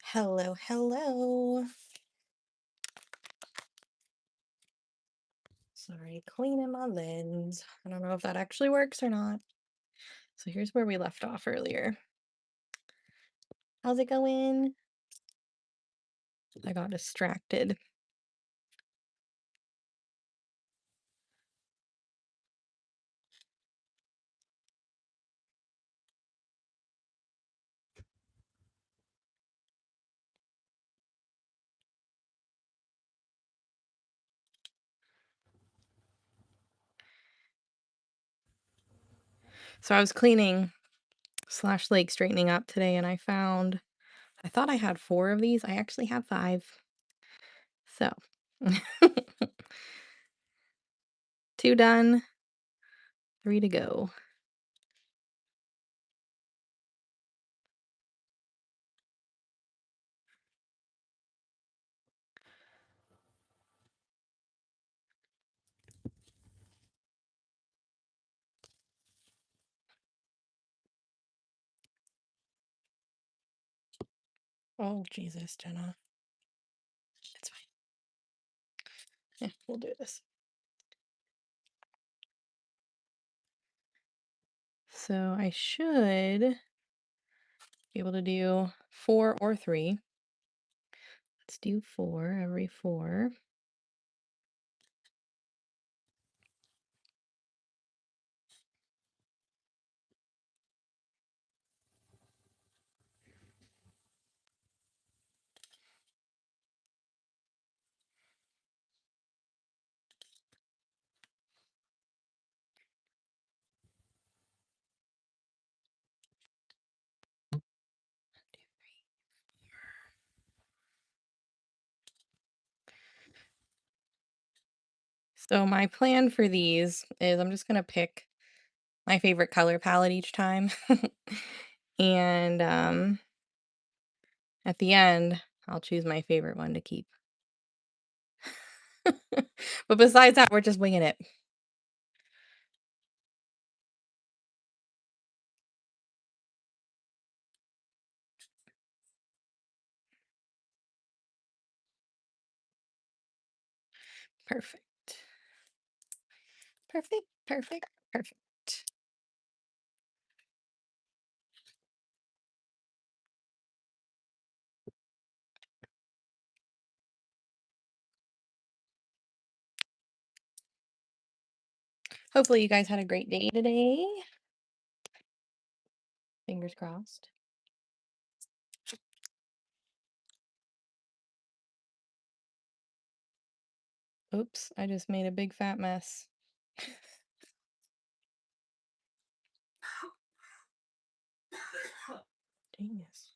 Hello, hello. Sorry, cleaning my lens. I don't know if that actually works or not. So here's where we left off earlier. How's it going? I got distracted. So I was cleaning slash like straightening up today and I thought I had 4 of these. I actually have 5. So 2 done, 3 to go. Oh, Jesus, Jenna. It's fine. Yeah, we'll do this. So I should be able to do 4 or 3. Let's do 4 every 4. So my plan for these is I'm just gonna pick my favorite color palette each time. And at the end, I'll choose my favorite one to keep. But besides that, we're just winging it. Perfect. Perfect, perfect, perfect. Hopefully you guys had a great day today. Fingers crossed. Oops, I just made a big fat mess. Genius.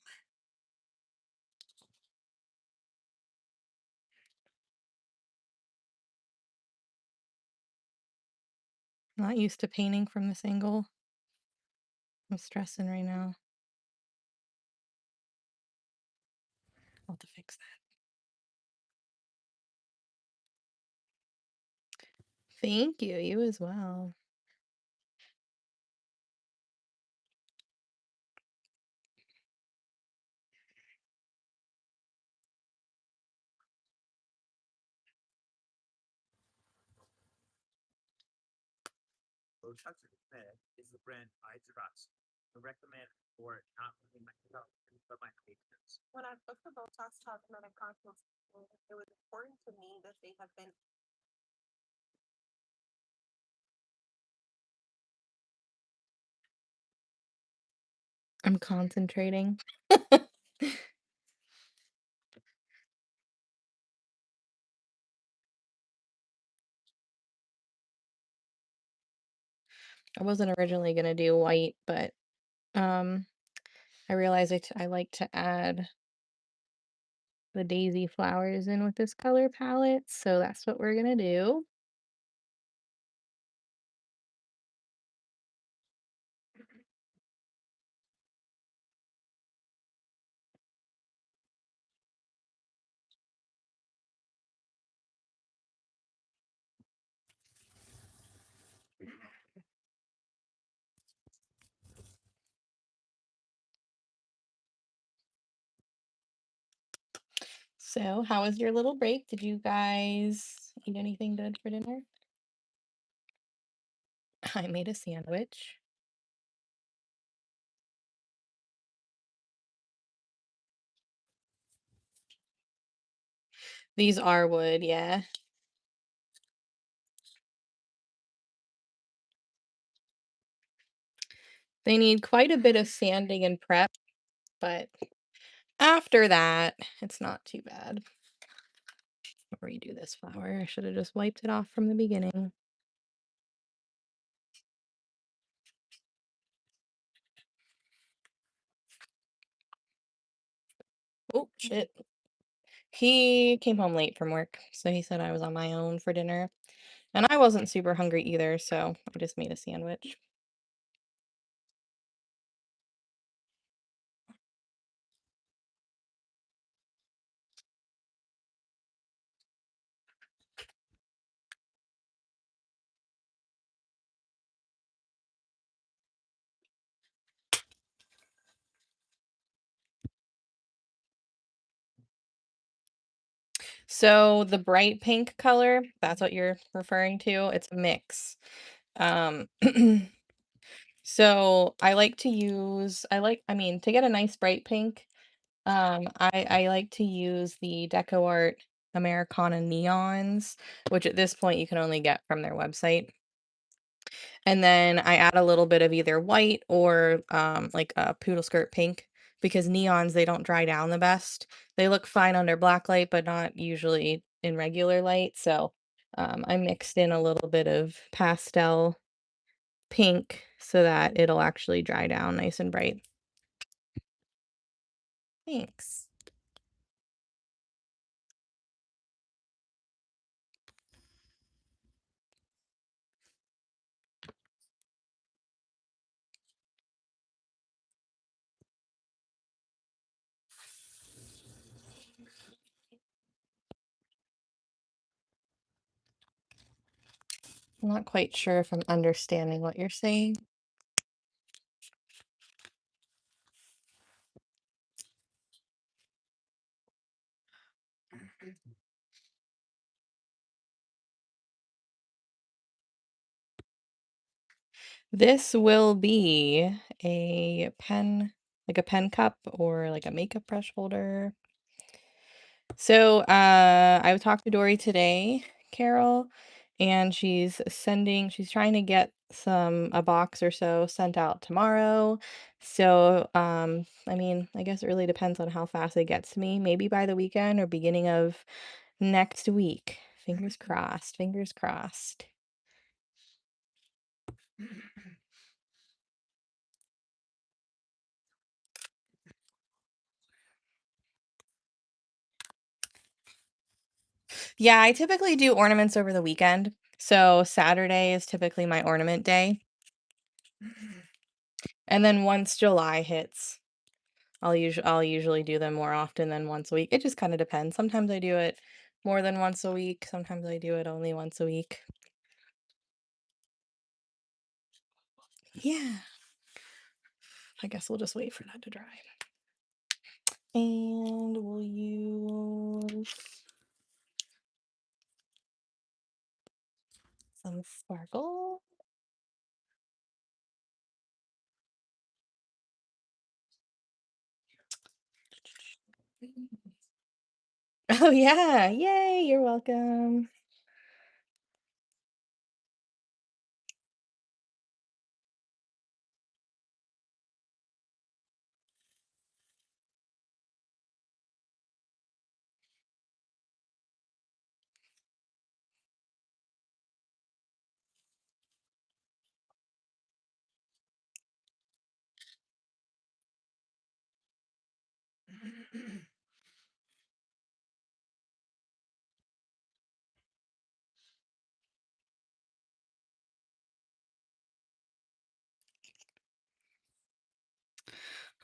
Not used to painting from this angle. I'm stressing right now. I'll have to fix that. Thank you. You as well. Troubleshooting is the brand I trust. I recommend for not only myself, but my patients. When I booked the Botox cosmetic consultation, it was important to me that they have been. I'm concentrating. I wasn't originally gonna do white, but I realized I like to add the daisy flowers in with this color palette, so that's what we're gonna do. So, how was your little break? Did you guys eat anything good for dinner? I made a sandwich. These are wood, yeah. They need quite a bit of sanding and prep, but after that, it's not too bad. Redo this flower. I should have just wiped it off from the beginning. Oh, shit. He came home late from work, so he said I was on my own for dinner. And I wasn't super hungry either, so I just made a sandwich. So the bright pink color, that's what you're referring to. It's a mix. Um, so I mean, to get a nice bright pink, I like to use the Deco Art Americana neons, which at this point you can only get from their website. And then I add a little bit of either white or like a poodle skirt pink because neons, they don't dry down the best. They look fine under black light, but not usually in regular light. So I mixed in a little bit of pastel pink so that it'll actually dry down nice and bright. Thanks. I'm not quite sure if I'm understanding what you're saying. This will be a pen, like a pen cup or like a makeup brush holder. So, I talked to Dory today, Carol, and she's trying to get a box or so sent out tomorrow. So, I mean, I guess it really depends on how fast it gets to me. Maybe by the weekend or beginning of next week. Fingers crossed, fingers crossed. Yeah, I typically do ornaments over the weekend. So Saturday is typically my ornament day. And then once July hits, I'll usually do them more often than once a week. It just kind of depends. Sometimes I do it more than once a week. Sometimes I do it only once a week. Yeah. I guess we'll just wait for that to dry. And we'll use some sparkle. Oh yeah. Yay, you're welcome.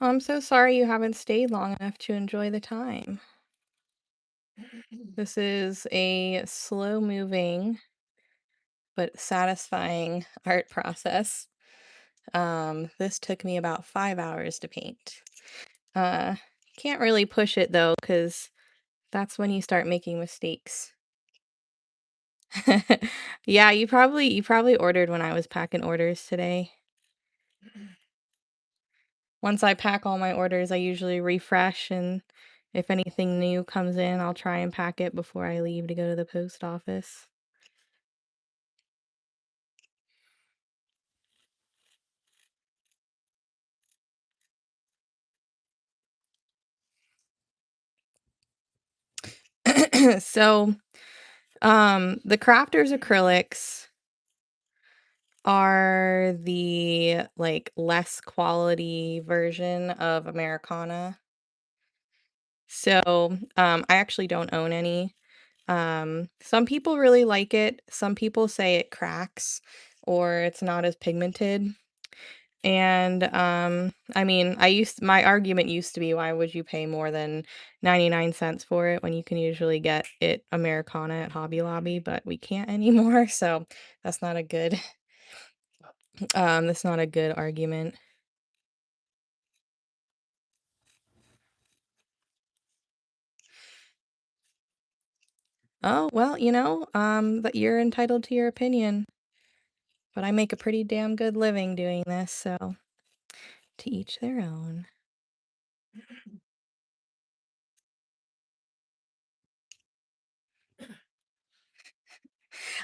I'm so sorry you haven't stayed long enough to enjoy the time. This is a slow moving but satisfying art process. This took me about 5 hours to paint. Uh, can't really push it though, because That's when you start making mistakes. Yeah, you probably ordered when I was packing orders today. Once I pack all my orders, I usually refresh, and if anything new comes in, I'll try and pack it before I leave to go to the post office. So, the Crafters acrylics are the, like, less quality version of Americana. So, I actually don't own any. Some people really like it. Some people say it cracks or it's not as pigmented. And I mean, my argument used to be why would you pay more than 99 cents for it when you can usually get it Americana at Hobby Lobby, but we can't anymore, so that's not a good that's not a good argument. Oh, well, but you're entitled to your opinion, but I make a pretty damn good living doing this, so to each their own.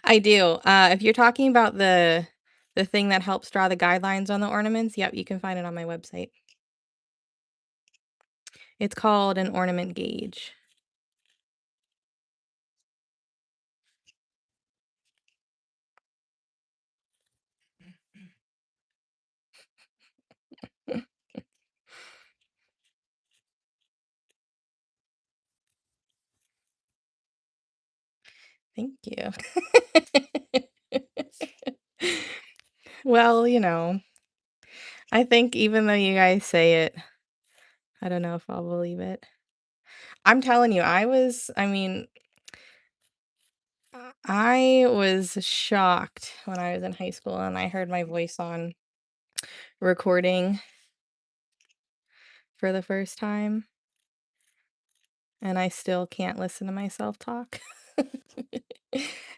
I do. If you're talking about the thing that helps draw the guidelines on the ornaments, yep, you can find it on my website. It's called an ornament gauge. Thank you. Well, I think even though you guys say it, I don't know if I'll believe it. I'm telling you, I mean, I was shocked when I was in high school and I heard my voice on recording for the first time, and I still can't listen to myself talk.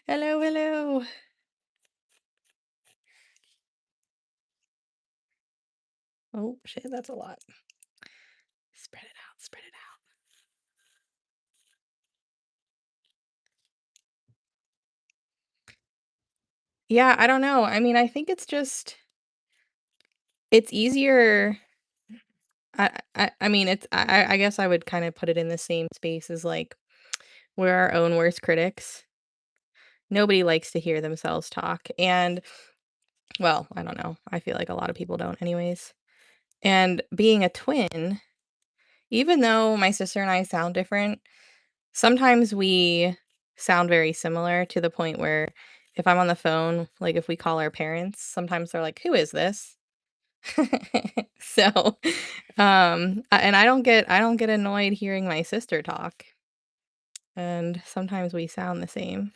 Hello, hello. Oh, shit, that's a lot. Spread it out, spread it out. Yeah, I don't know. I mean, I think it's easier. I mean, I guess I would kind of put it in the same space as like we're our own worst critics. Nobody likes to hear themselves talk. And well, I don't know. I feel like a lot of people don't anyways. And being a twin, even though my sister and I sound different, sometimes we sound very similar to the point where if I'm on the phone, like if we call our parents, sometimes they're like, "Who is this?" So, and I don't get annoyed hearing my sister talk, and sometimes we sound the same.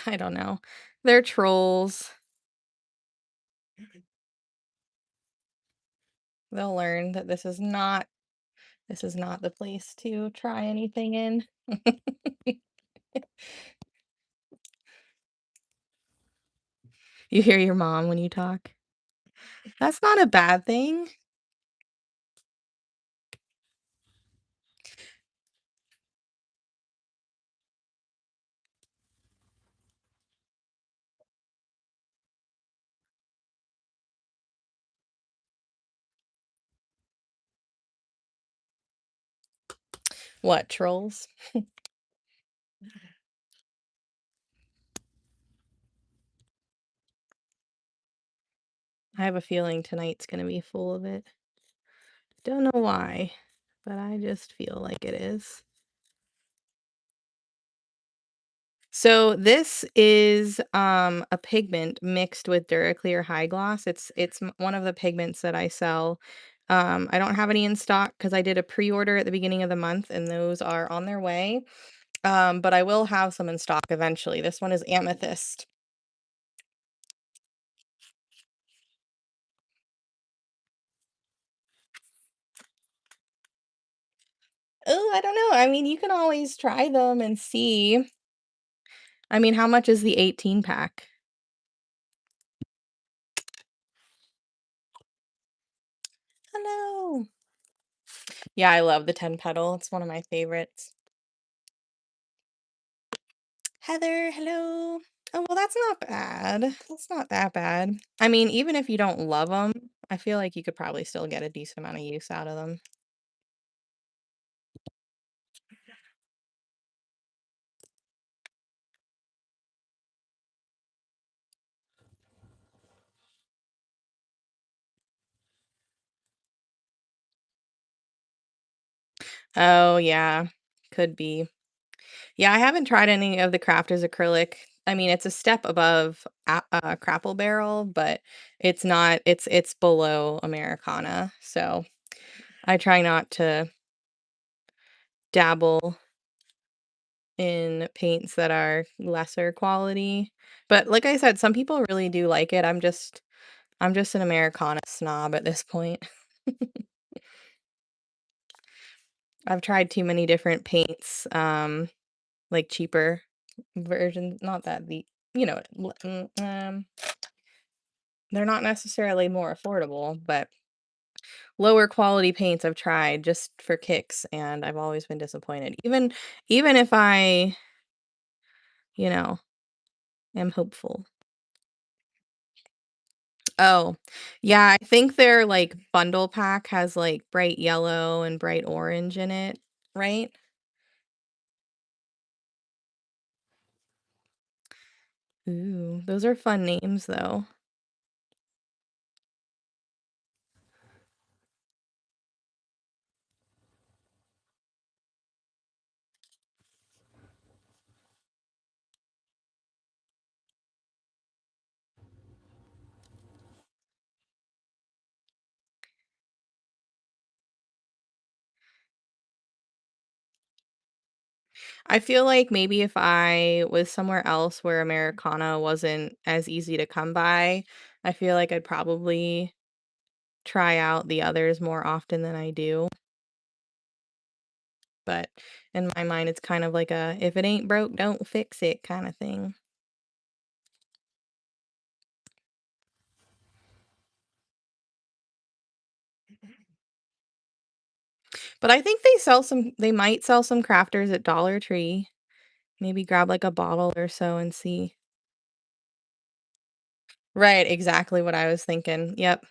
I don't know. They're trolls. They'll learn that this is not the place to try anything in. You hear your mom when you talk. That's not a bad thing. What, trolls? I have a feeling tonight's gonna be full of it. Don't know why, but I just feel like it is. So this is a pigment mixed with Duraclear High Gloss. It's one of the pigments that I sell. I don't have any in stock because I did a pre-order at the beginning of the month and those are on their way. But I will have some in stock eventually. This one is amethyst. Oh, I don't know. I mean, you can always try them and see. I mean, how much is the 18 pack? Hello. Yeah, I love the 10 petal. It's one of my favorites. Heather, hello. Oh, well, that's not bad. That's not that bad. I mean, even if you don't love them, I feel like you could probably still get a decent amount of use out of them. Oh, yeah. Could be. Yeah, I haven't tried any of the Crafters acrylic. I mean, it's a step above Crapple Barrel, but it's below Americana. So I try not to dabble in paints that are lesser quality. But like I said, some people really do like it. I'm just an Americana snob at this point. I've tried too many different paints, like cheaper versions, not that the you know, they're not necessarily more affordable, but lower quality paints I've tried just for kicks, and I've always been disappointed. Even if I, you know, am hopeful. Oh, yeah, I think their, like, bundle pack has, like, bright yellow and bright orange in it, right? Ooh, those are fun names, though. I feel like maybe if I was somewhere else where Americana wasn't as easy to come by, I feel like I'd probably try out the others more often than I do. But in my mind, it's kind of like a if it ain't broke, don't fix it kind of thing. But I think they might sell some crafters at Dollar Tree. Maybe grab like a bottle or so and see. Right, exactly what I was thinking. Yep.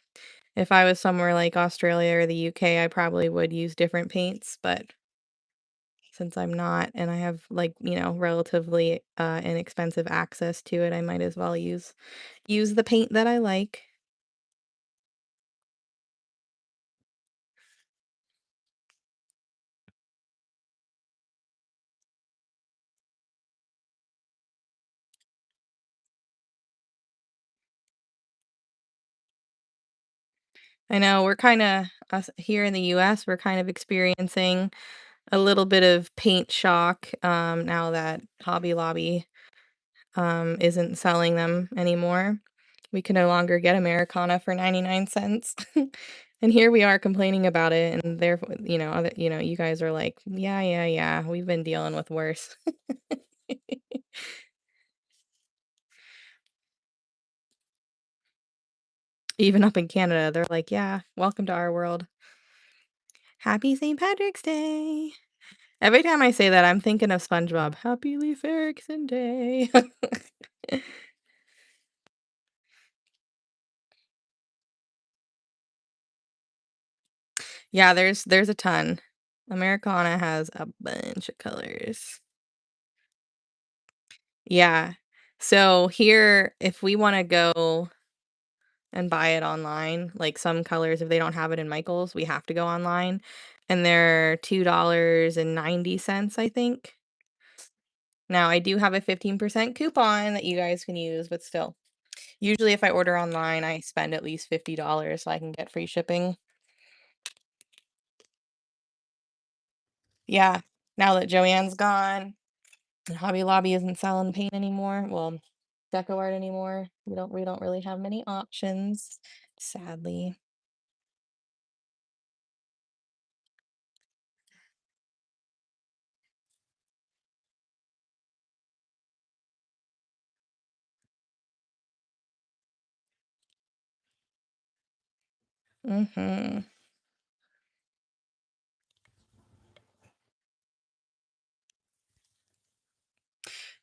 If I was somewhere like Australia or the UK, I probably would use different paints, but since I'm not and I have like, relatively inexpensive access to it, I might as well use the paint that I like. I know we're kind of us here in the US, we're kind of experiencing a little bit of paint shock now that Hobby Lobby isn't selling them anymore. We can no longer get Americana for 99 cents. And here we are complaining about it and therefore, you guys are like, "Yeah, yeah, yeah, we've been dealing with worse." Even up in Canada, they're like, "Yeah, welcome to our world. Happy St. Patrick's Day." Every time I say that, I'm thinking of SpongeBob. Happy Leif Erikson Day. Yeah, there's a ton. Americana has a bunch of colors. Yeah. So here, if we wanna go and buy it online, like some colors, if they don't have it in Michael's, we have to go online, and they're $2.90, I think. Now, I do have a 15% coupon that you guys can use, but still. Usually, if I order online, I spend at least $50 so I can get free shipping. Yeah. Now that Joanne's gone and Hobby Lobby isn't selling paint anymore, well, deco art anymore, we don't really have many options, sadly. Mhm.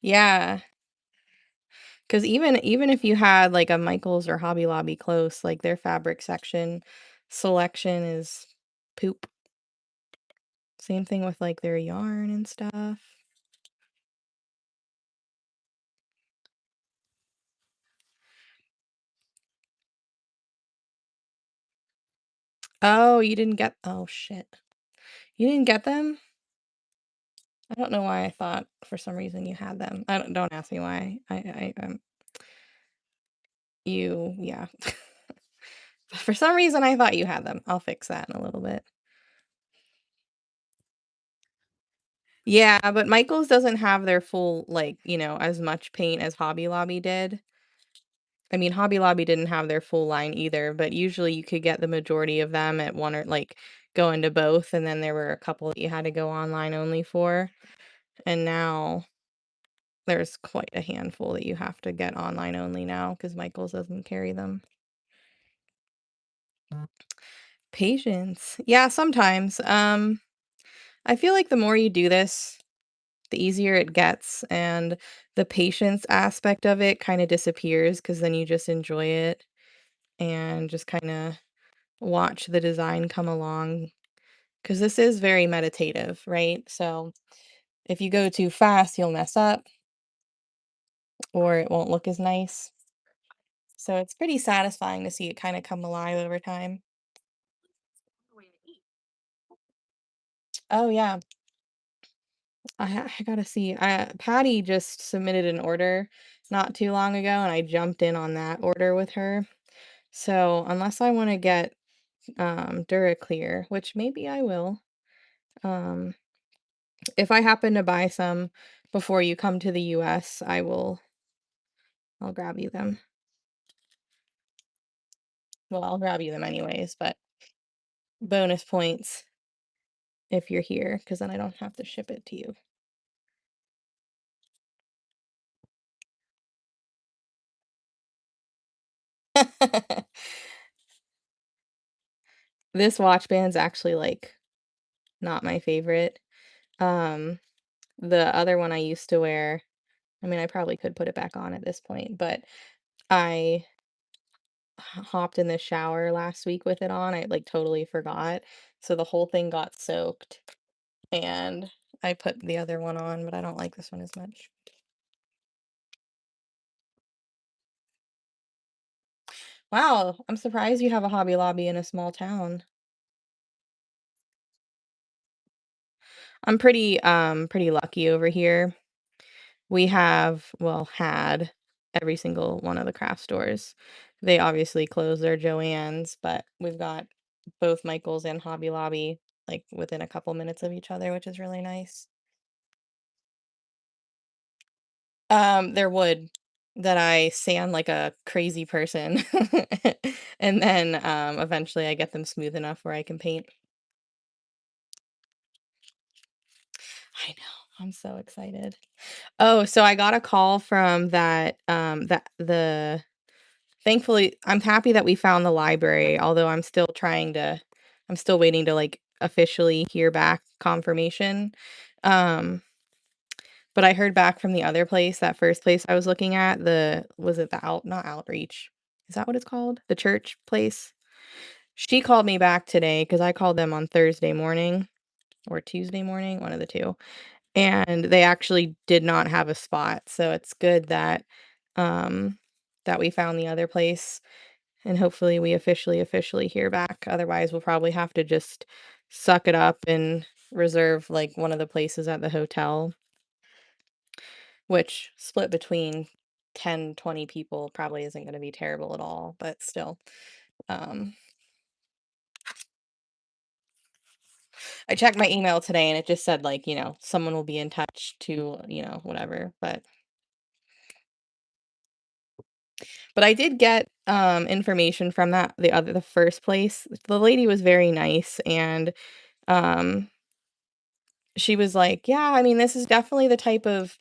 Yeah, 'cause even if you had, like, a Michaels or Hobby Lobby close, like, their fabric section selection is poop. Same thing with, like, their yarn and stuff. Oh, you didn't get oh, shit. You didn't get them? I don't know why I thought for some reason you had them. Don't ask me why. You yeah. For some reason, I thought you had them. I'll fix that in a little bit. Yeah, but Michaels doesn't have their full, like, as much paint as Hobby Lobby did. I mean, Hobby Lobby didn't have their full line either, but usually you could get the majority of them at one or like go into both, and then there were a couple that you had to go online only for. And now there's quite a handful that you have to get online only now because Michaels doesn't carry them. Patience. Yeah, sometimes. I feel like the more you do this, the easier it gets, and the patience aspect of it kind of disappears because then you just enjoy it and just kind of watch the design come along. Because this is very meditative, right? So if you go too fast, you'll mess up or it won't look as nice. So it's pretty satisfying to see it kind of come alive over time. Way to eat. Oh yeah, I gotta see. Patty just submitted an order not too long ago, and I jumped in on that order with her. So unless I want to get Duraclear, which maybe I will, um, if I happen to buy some before you come to the US, I'll grab you them. Well, I'll grab you them anyways, but bonus points if you're here, because then I don't have to ship it to you. This watch band's actually like not my favorite. Um, the other one I used to wear, I mean, I probably could put it back on at this point, but I hopped in the shower last week with it on. I like totally forgot. So the whole thing got soaked and I put the other one on, but I don't like this one as much. Wow, I'm surprised you have a Hobby Lobby in a small town. I'm pretty lucky over here. We have, well, had every single one of the craft stores. They obviously closed their Joann's, but we've got both Michael's and Hobby Lobby like within a couple minutes of each other, which is really nice. They're wood that I sand like a crazy person. And then eventually I get them smooth enough where I can paint. I know. I'm so excited. Oh, so I got a call from that the thankfully, I'm happy that we found the library, although I'm still waiting to like officially hear back confirmation. Um, but I heard back from the other place, that first place I was looking at, was it the not outreach? Is that what it's called? The church place? She called me back today because I called them on Thursday morning or Tuesday morning, one of the two. And they actually did not have a spot. So it's good um that we found the other place and hopefully we officially hear back. Otherwise, we'll probably have to just suck it up and reserve like one of the places at the hotel, which split between 10, 20 people probably isn't going to be terrible at all, but still. Um I checked my email today and it just said like, someone will be in touch to, whatever. But I did get information from the first place. The lady was very nice and um she was like, "Yeah, I mean, this is definitely the type of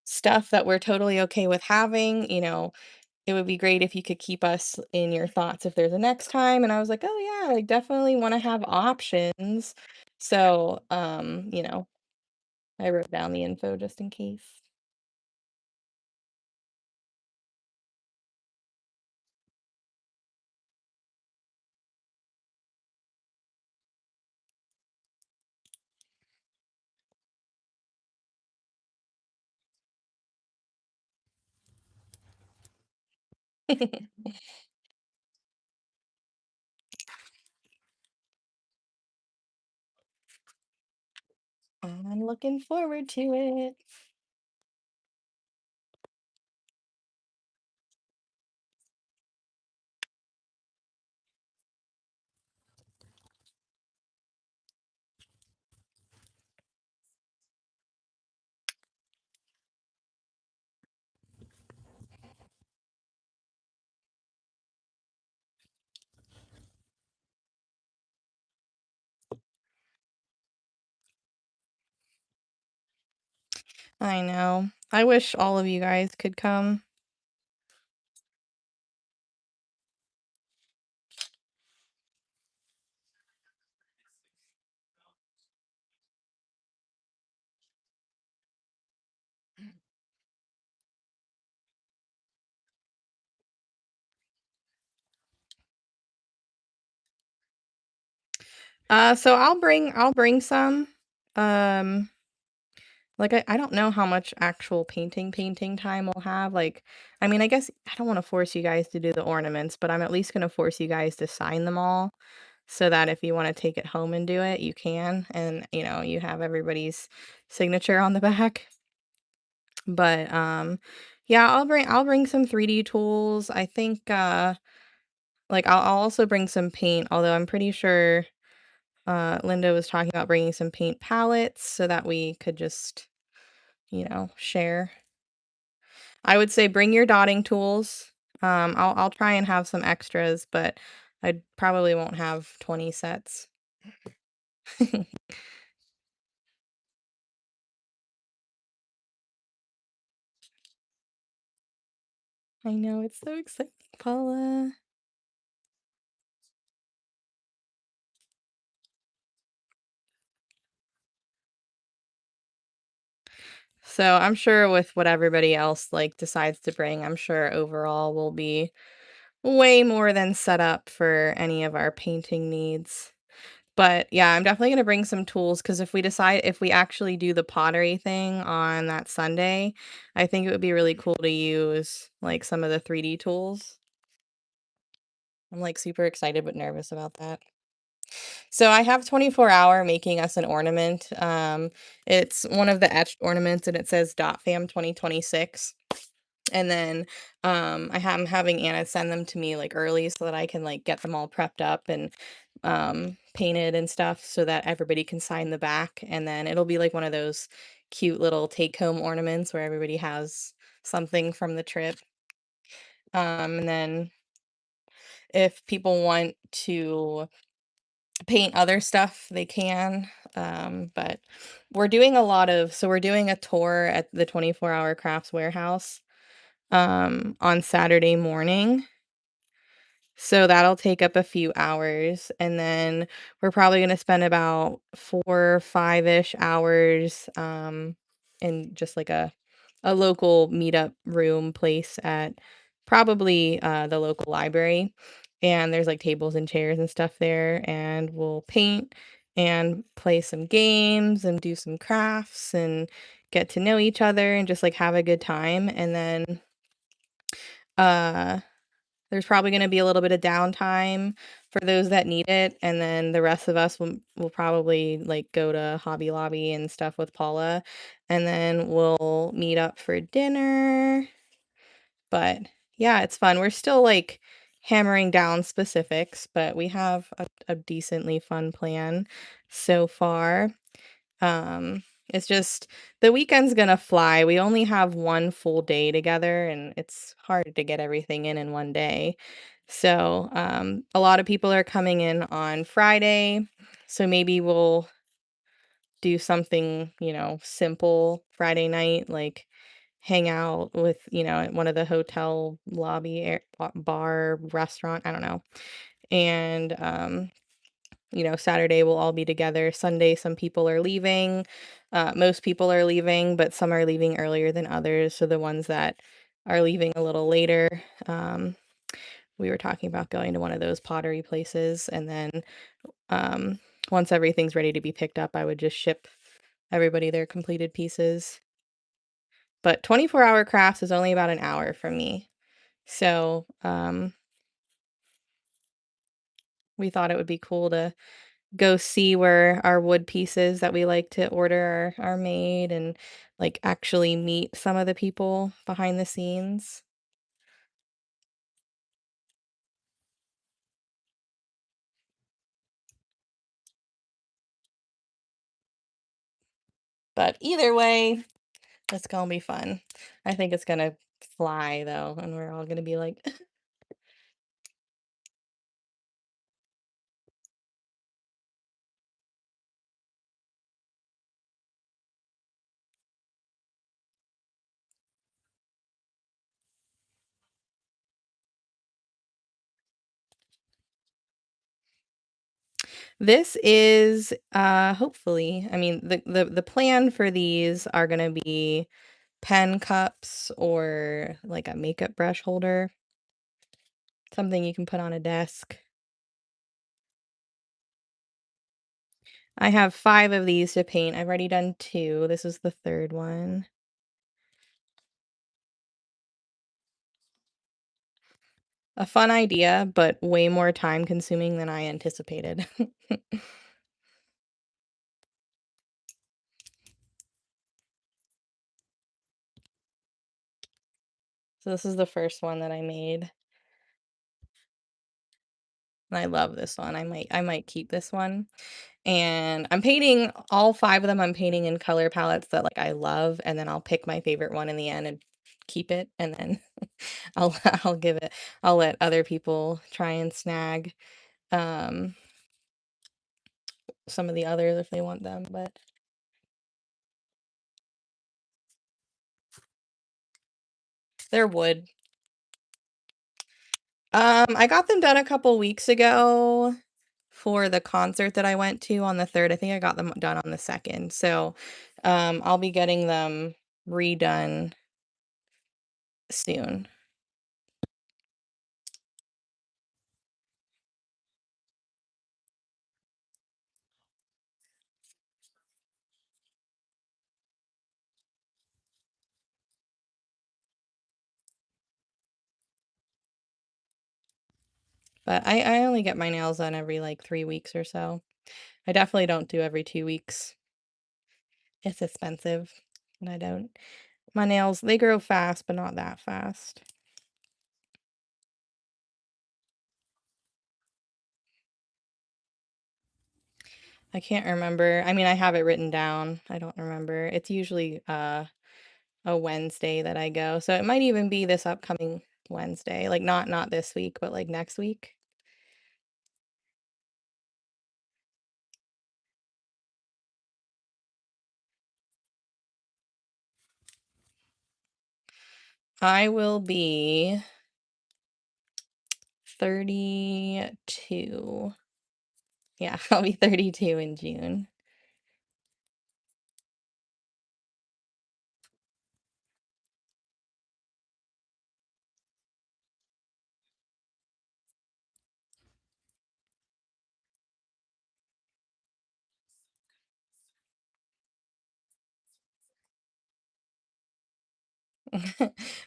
stuff that we're totally okay with having, it would be great if you could keep us in your thoughts if there's a next time. And I was like, oh yeah, like definitely want to have options. So, I wrote down the info just in case. I'm looking forward to it. I know. I wish all of you guys could come. So I'll bring some. Um, like I don't know how much actual painting time we'll have. Like, I mean, I guess I don't want to force you guys to do the ornaments, but I'm at least gonna force you guys to sign them all so that if you want to take it home and do it, you can. And you have everybody's signature on the back. But yeah, I'll bring some 3D tools. I think like I'll also bring some paint, although I'm pretty sure Linda was talking about bringing some paint palettes so that we could just, share. I would say bring your dotting tools. I'll try and have some extras, but I probably won't have 20 sets. I know it's so exciting, Paula. So I'm sure with what everybody else like decides to bring, I'm sure overall we'll be way more than set up for any of our painting needs. But yeah, I'm definitely gonna bring some tools because if we actually do the pottery thing on that Sunday, I think it would be really cool to use like some of the 3D tools. I'm like super excited but nervous about that. So I have 24-hour making us an ornament. It's one of the etched ornaments and it says Dot Fam 2026. And then I'm having Anna send them to me like early so that I can like get them all prepped up and painted and stuff so that everybody can sign the back. And then it'll be like one of those cute little take home ornaments where everybody has something from the trip. And then if people want to paint other stuff, they can. But we're doing a tour at the 24-hour crafts warehouse on Saturday morning. So that'll take up a few hours, and then we're probably gonna spend about 4, 5-ish hours, in just like a local meetup room place at probably, the local library, and there's, like, tables and chairs and stuff there, and we'll paint and play some games and do some crafts and get to know each other and just, like, have a good time, and then, uh there's probably gonna be a little bit of downtime for those that need it, and then the rest of us will probably, like, go to Hobby Lobby and stuff with Paula, and then we'll meet up for dinner, but, yeah, it's fun. We're still, like, hammering down specifics, but we have a decently fun plan so far. It's just the weekend's gonna fly. We only have 1 full day together, and it's hard to get everything in 1 day. So, a lot of people are coming in on Friday, so maybe we'll do something, simple Friday night, like hang out with, at one of the hotel lobby bar, restaurant, I don't know. And Saturday we'll all be together. Sunday, some people are leaving. Most people are leaving, but some are leaving earlier than others. So the ones that are leaving a little later, we were talking about going to one of those pottery places. And then um, once everything's ready to be picked up, I would just ship everybody their completed pieces. But 24-hour crafts is only about an hour from me. So we thought it would be cool to go see where our wood pieces that we like to order are made, and like actually meet some of the people behind the scenes. But either way, it's gonna be fun. I think it's gonna fly though, and we're all gonna be like, this is hopefully, I mean, the plan for these are gonna be pen cups or like a makeup brush holder, something you can put on a desk. I have 5 of these to paint. I've already done 2. This is the 3rd one. A fun idea, but way more time consuming than I anticipated. So this is the first one that I made. And I love this one. I might keep this one. And I'm painting all 5 of them. I'm painting in color palettes that like I love, and then I'll pick my favorite one in the end and keep it, and then I'll I'll give it I'll let other people try and snag um some of the others if they want them, but they're wood. I got them done a couple weeks ago for the concert that I went to on the 3rd. I think I got them done on the 2nd. So, I'll be getting them redone soon. But I only get my nails done every like 3 weeks or so. I definitely don't do every 2 weeks. It's expensive, and I don't. My nails, they grow fast, but not that fast. I can't remember. I mean, I have it written down. I don't remember. It's usually a Wednesday that I go. So it might even be this upcoming Wednesday. Like not this week, but like next week. I will be 32. Yeah, I'll be 32 in June.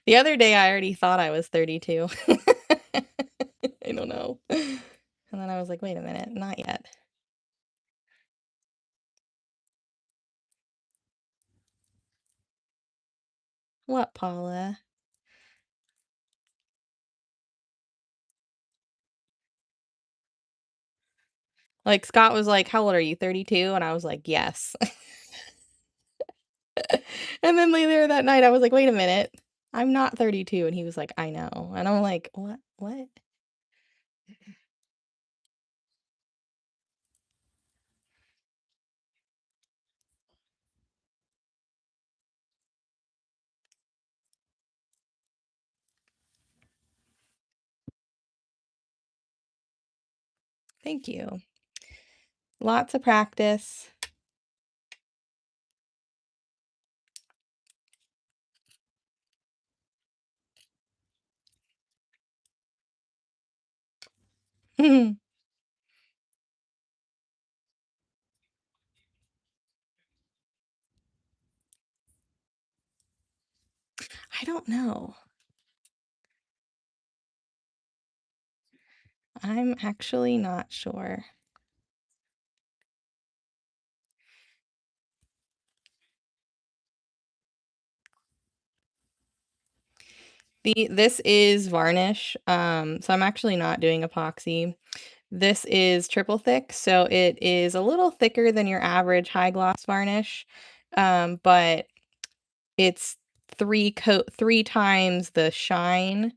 The other day I already thought I was 32. I don't know. And then I was like, wait a minute, not yet. What, Paula? Like Scott was like, how old are you? 32? And I was like, yes. And then later that night I was like, wait a minute. I'm not 32. And he was like, I know. And I'm like, what? What? Thank you. Lots of practice. I don't know. I'm actually not sure. This is varnish. So I'm actually not doing epoxy. This is triple thick, so it is a little thicker than your average high gloss varnish, but it's 3 times the shine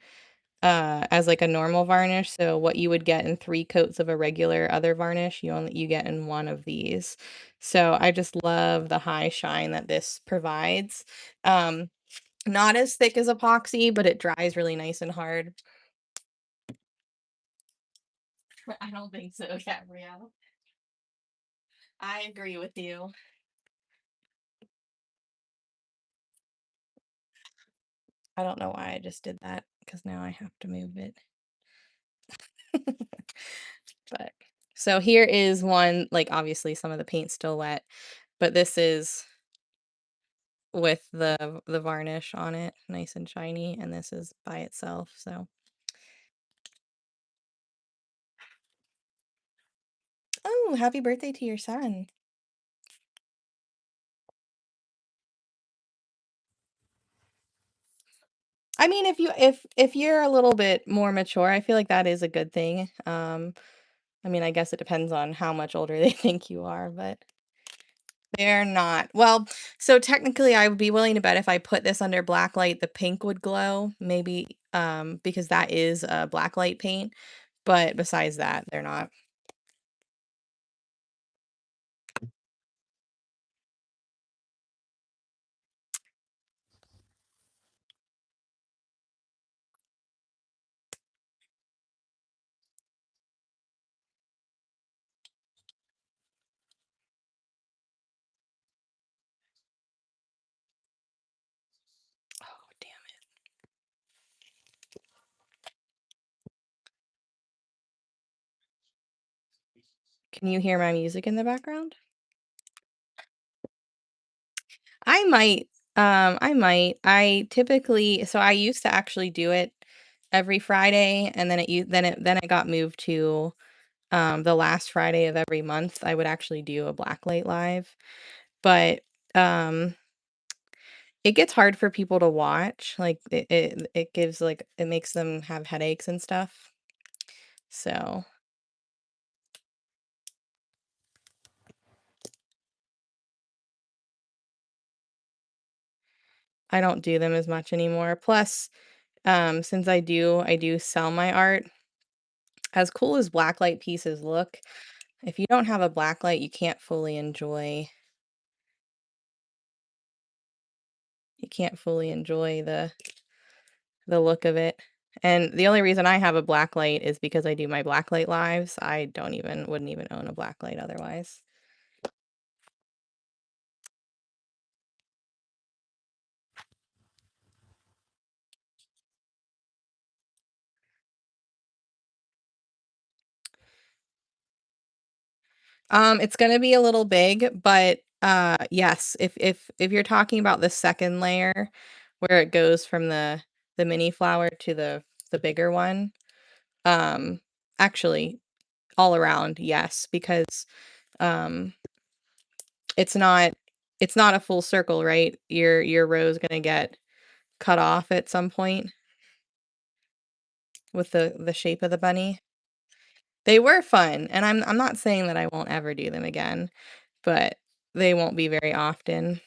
as like a normal varnish. So what you would get in 3 coats of a regular other varnish, you get in one of these. So I just love the high shine that this provides. Um, Not as thick as epoxy, but it dries really nice and hard. I don't think so, Gabrielle. I agree with you. I don't know why I just did that because now I have to move it. But so here is one, like obviously some of the paint's still wet, but this is with the varnish on it, nice and shiny, and this is by itself. So, oh, happy birthday to your son. I mean, if you're a little bit more mature, I feel like that is a good thing. I mean, I guess it depends on how much older they think you are, but they're not. Well, so technically I would be willing to bet if I put this under black light, the pink would glow, maybe because that is a black light paint, but besides that, they're not. Oh, damn it. Can you hear my music in the background? I might. I might. I typically so I used to actually do it every Friday and then it got moved to the last Friday of every month. I would actually do a blacklight live. But um it gets hard for people to watch. Like it gives like it makes them have headaches and stuff. So I don't do them as much anymore. Plus, since I do sell my art, as cool as blacklight pieces look, if you don't have a blacklight, you can't fully enjoy the look of it. And the only reason I have a blacklight is because I do my blacklight lives. I don't even wouldn't even own a blacklight otherwise. It's gonna be a little big, but yes, if you're talking about the second layer where it goes from the mini flower to the bigger one, um actually all around, yes, because um it's not a full circle, right? Your row's gonna get cut off at some point with the shape of the bunny. They were fun, and I'm not saying that I won't ever do them again, but they won't be very often.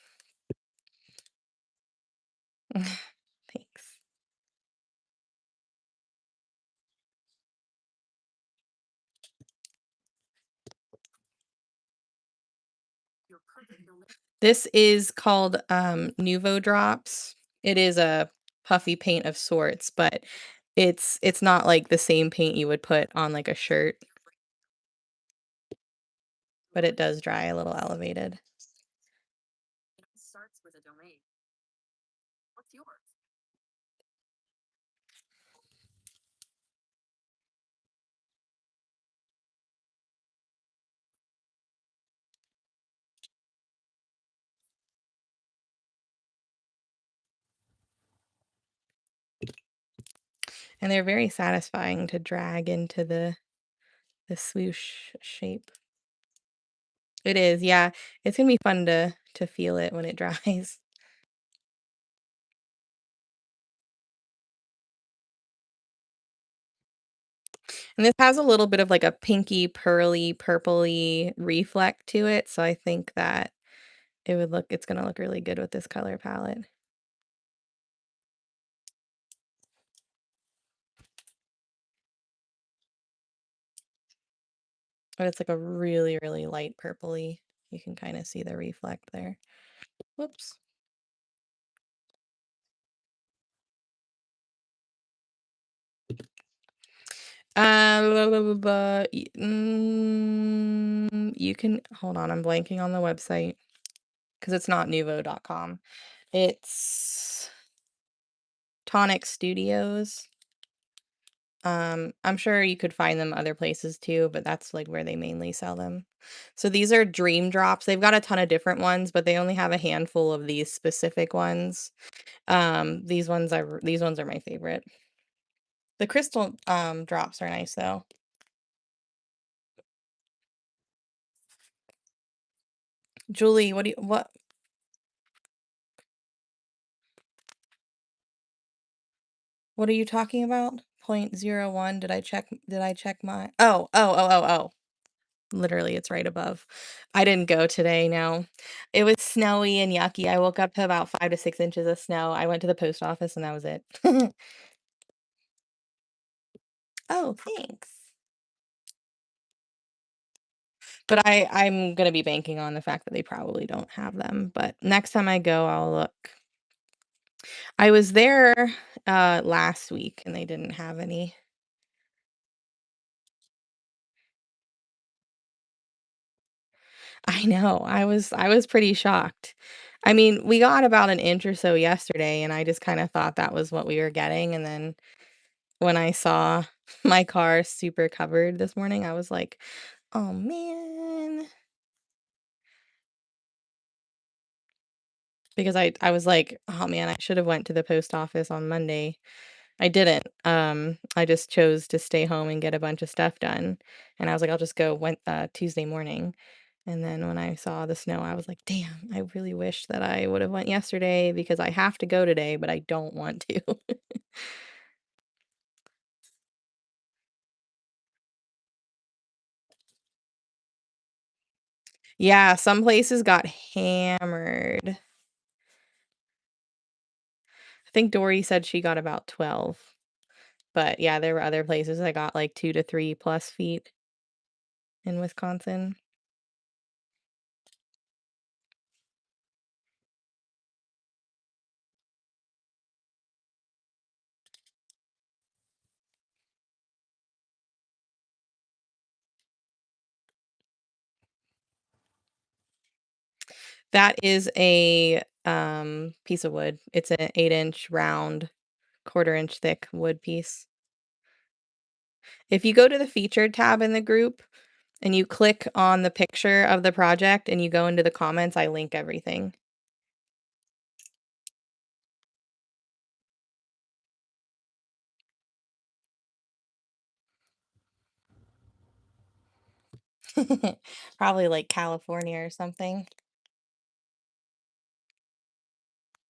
Thanks. This is called Nuvo Drops. It is a puffy paint of sorts, but it's not like the same paint you would put on like a shirt. but it does dry a little elevated. It starts with a domain. What's yours? And they're very satisfying to drag into the swoosh shape. It is, yeah. It's gonna be fun to feel it when it dries. And this has a little bit of like a pinky, pearly, purpley reflect to it, so I think that it's gonna look really good with this color palette. But it's like a really, really light purpley. You can kind of see the reflect there. Whoops. You can hold on, I'm blanking on the website because it's not nuvo.com. It's Tonic Studios. I'm sure you could find them other places too, but that's like where they mainly sell them. So these are dream drops. They've got a ton of different ones, but they only have a handful of these specific ones. These ones are my favorite. The crystal drops are nice though. Julie, what are you talking about? 0.01. Did I check my oh. Literally, it's right above. I didn't go today, no. It was snowy and yucky. I woke up to about 5 to 6 inches of snow. I went to the post office and that was it. Oh, thanks. But I'm gonna be banking on the fact that they probably don't have them, but next time I go, I'll look. I was there, last week and they didn't have any. I know, I was pretty shocked. I mean, we got about an inch or so yesterday, and I just kinda thought that was what we were getting, and then when I saw my car super covered this morning, I was like, "Oh, man." Because I was like, "Oh, man, I should have went to the post office on Monday." I didn't. I just chose to stay home and get a bunch of stuff done, and I was like, "I'll just go Tuesday morning." And then when I saw the snow, I was like, "Damn, I really wish that I would have went yesterday because I have to go today, but I don't want to." Yeah, some places got hammered. I think Dory said she got about 12. But yeah, there were other places that got like 2 to 3 plus feet in Wisconsin. That is a piece of wood. It's an 8-inch round, quarter-inch thick wood piece. If you go to the featured tab in the group and you click on the picture of the project and you go into the comments, I link everything. Probably like California or something.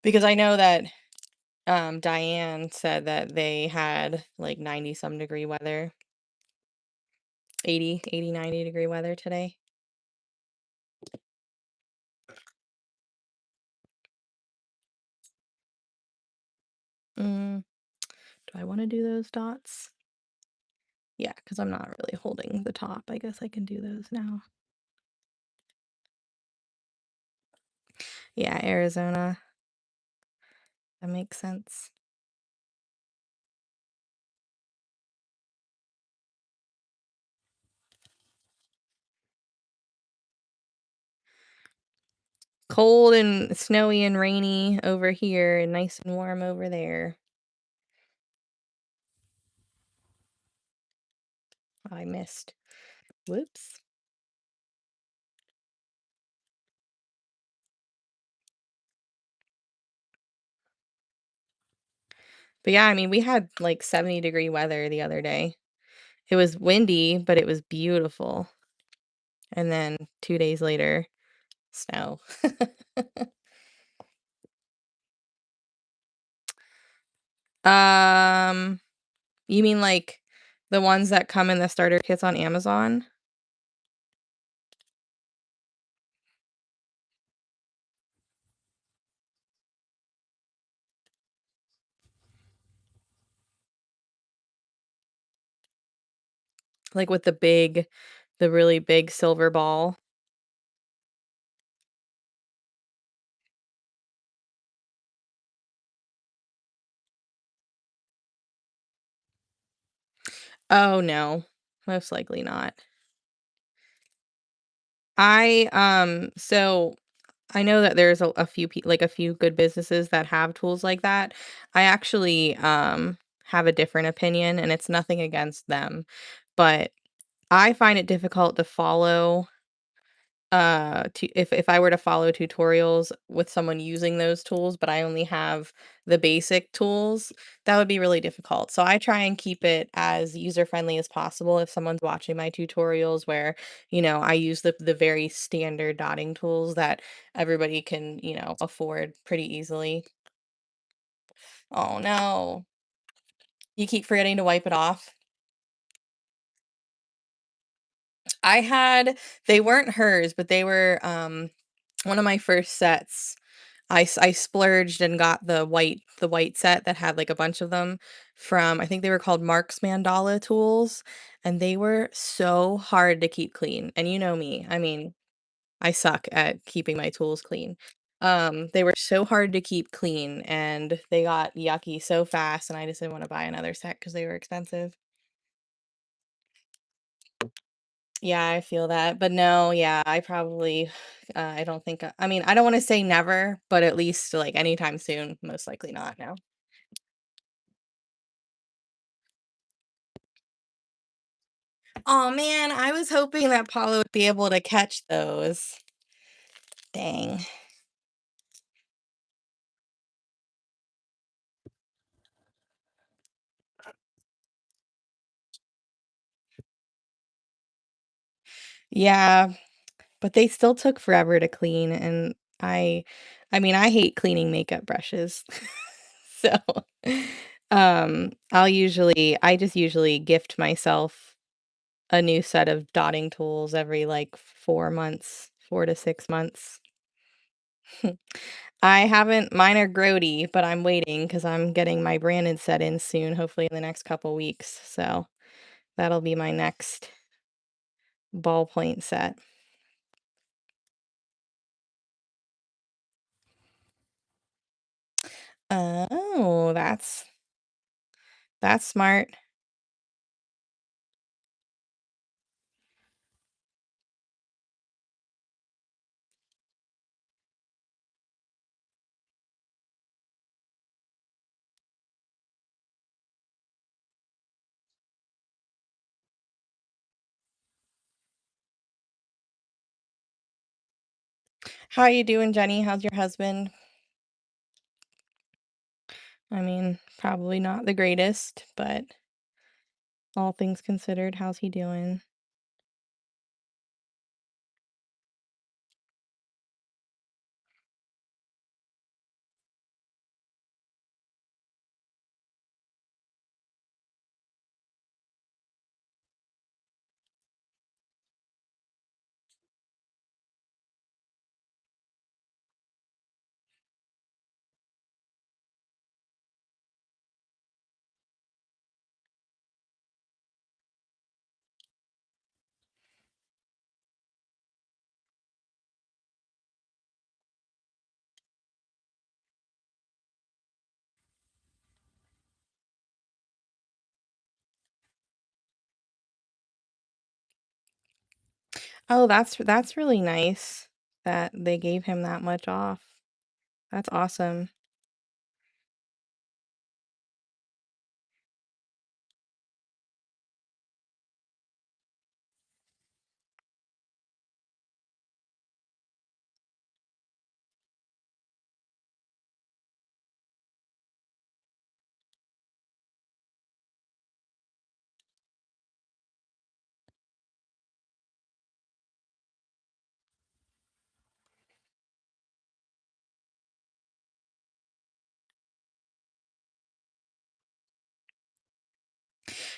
Because I know that Diane said that they had like 90 some degree weather, 80, 90 degree weather today. Mm, do I want to do those dots? Yeah, because I'm not really holding the top. I guess I can do those now. Yeah, Arizona. That makes sense. Cold and snowy and rainy over here and nice and warm over there. I missed. Whoops. But yeah, I mean, we had like 70-degree weather the other day. It was windy, but it was beautiful. And then 2 days later, snow. Um, you mean like the ones that come in the starter kits on Amazon? Like with the really big silver ball? Oh, no. Most likely not. So I know that there's a few like a few good businesses that have tools like that. I actually have a different opinion and it's nothing against them, but I find it difficult to follow to if I were to follow tutorials with someone using those tools, but I only have the basic tools, that would be really difficult. So I try and keep it as user friendly as possible if someone's watching my tutorials where, I use the very standard dotting tools that everybody can, afford pretty easily. Oh no. You keep forgetting to wipe it off. I had they weren't hers, but they were one of my first sets. I splurged and got the white set that had, like, a bunch of them from I think they were called Mark's Mandala tools, and they were so hard to keep clean, and you know me, I mean, I suck at keeping my tools clean. They were so hard to keep clean, and they got yucky so fast, and I just didn't wanna buy another set because they were expensive. Yeah, I feel that, but no, yeah, I probably, I don't think I mean, I don't wanna say never, but at least, like, anytime soon, most likely not, no. Oh man, I was hoping that Paula would be able to catch those. Dang. Yeah, but they still took forever to clean, and I mean, I hate cleaning makeup brushes. So, I just usually gift myself a new set of dotting tools every, like, 4 months, 4 to 6 months. I haven't mine are grody, but I'm waiting because 'cause I'm getting my branded set in soon, hopefully in the next couple weeks, so that'll be my next ballpoint set. Oh, that's smart. How you doing, Jenny? How's your husband? I mean, probably not the greatest, but all things considered, how's he doing? Oh, that's really nice. that they gave him that much off. That's awesome.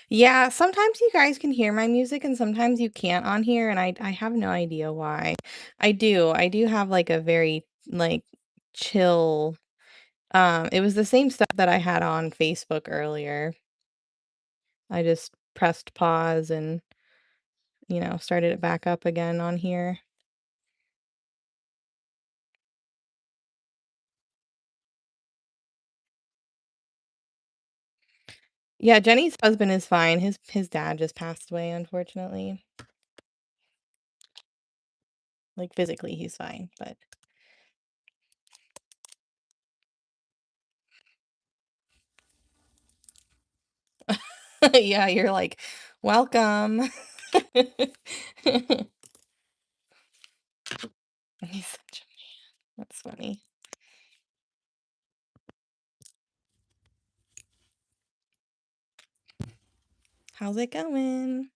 Yeah, sometimes you guys can hear my music and sometimes you can't on here, and I have no idea why. I do have, like, a very, like, chill, it was the same stuff that I had on Facebook earlier. I just pressed pause and, started it back up again on here. Yeah, Jenny's husband is fine. His dad just passed away, unfortunately. Like, physically, he's fine, but yeah, you're like, "Welcome." He's such a that's funny. How's it going?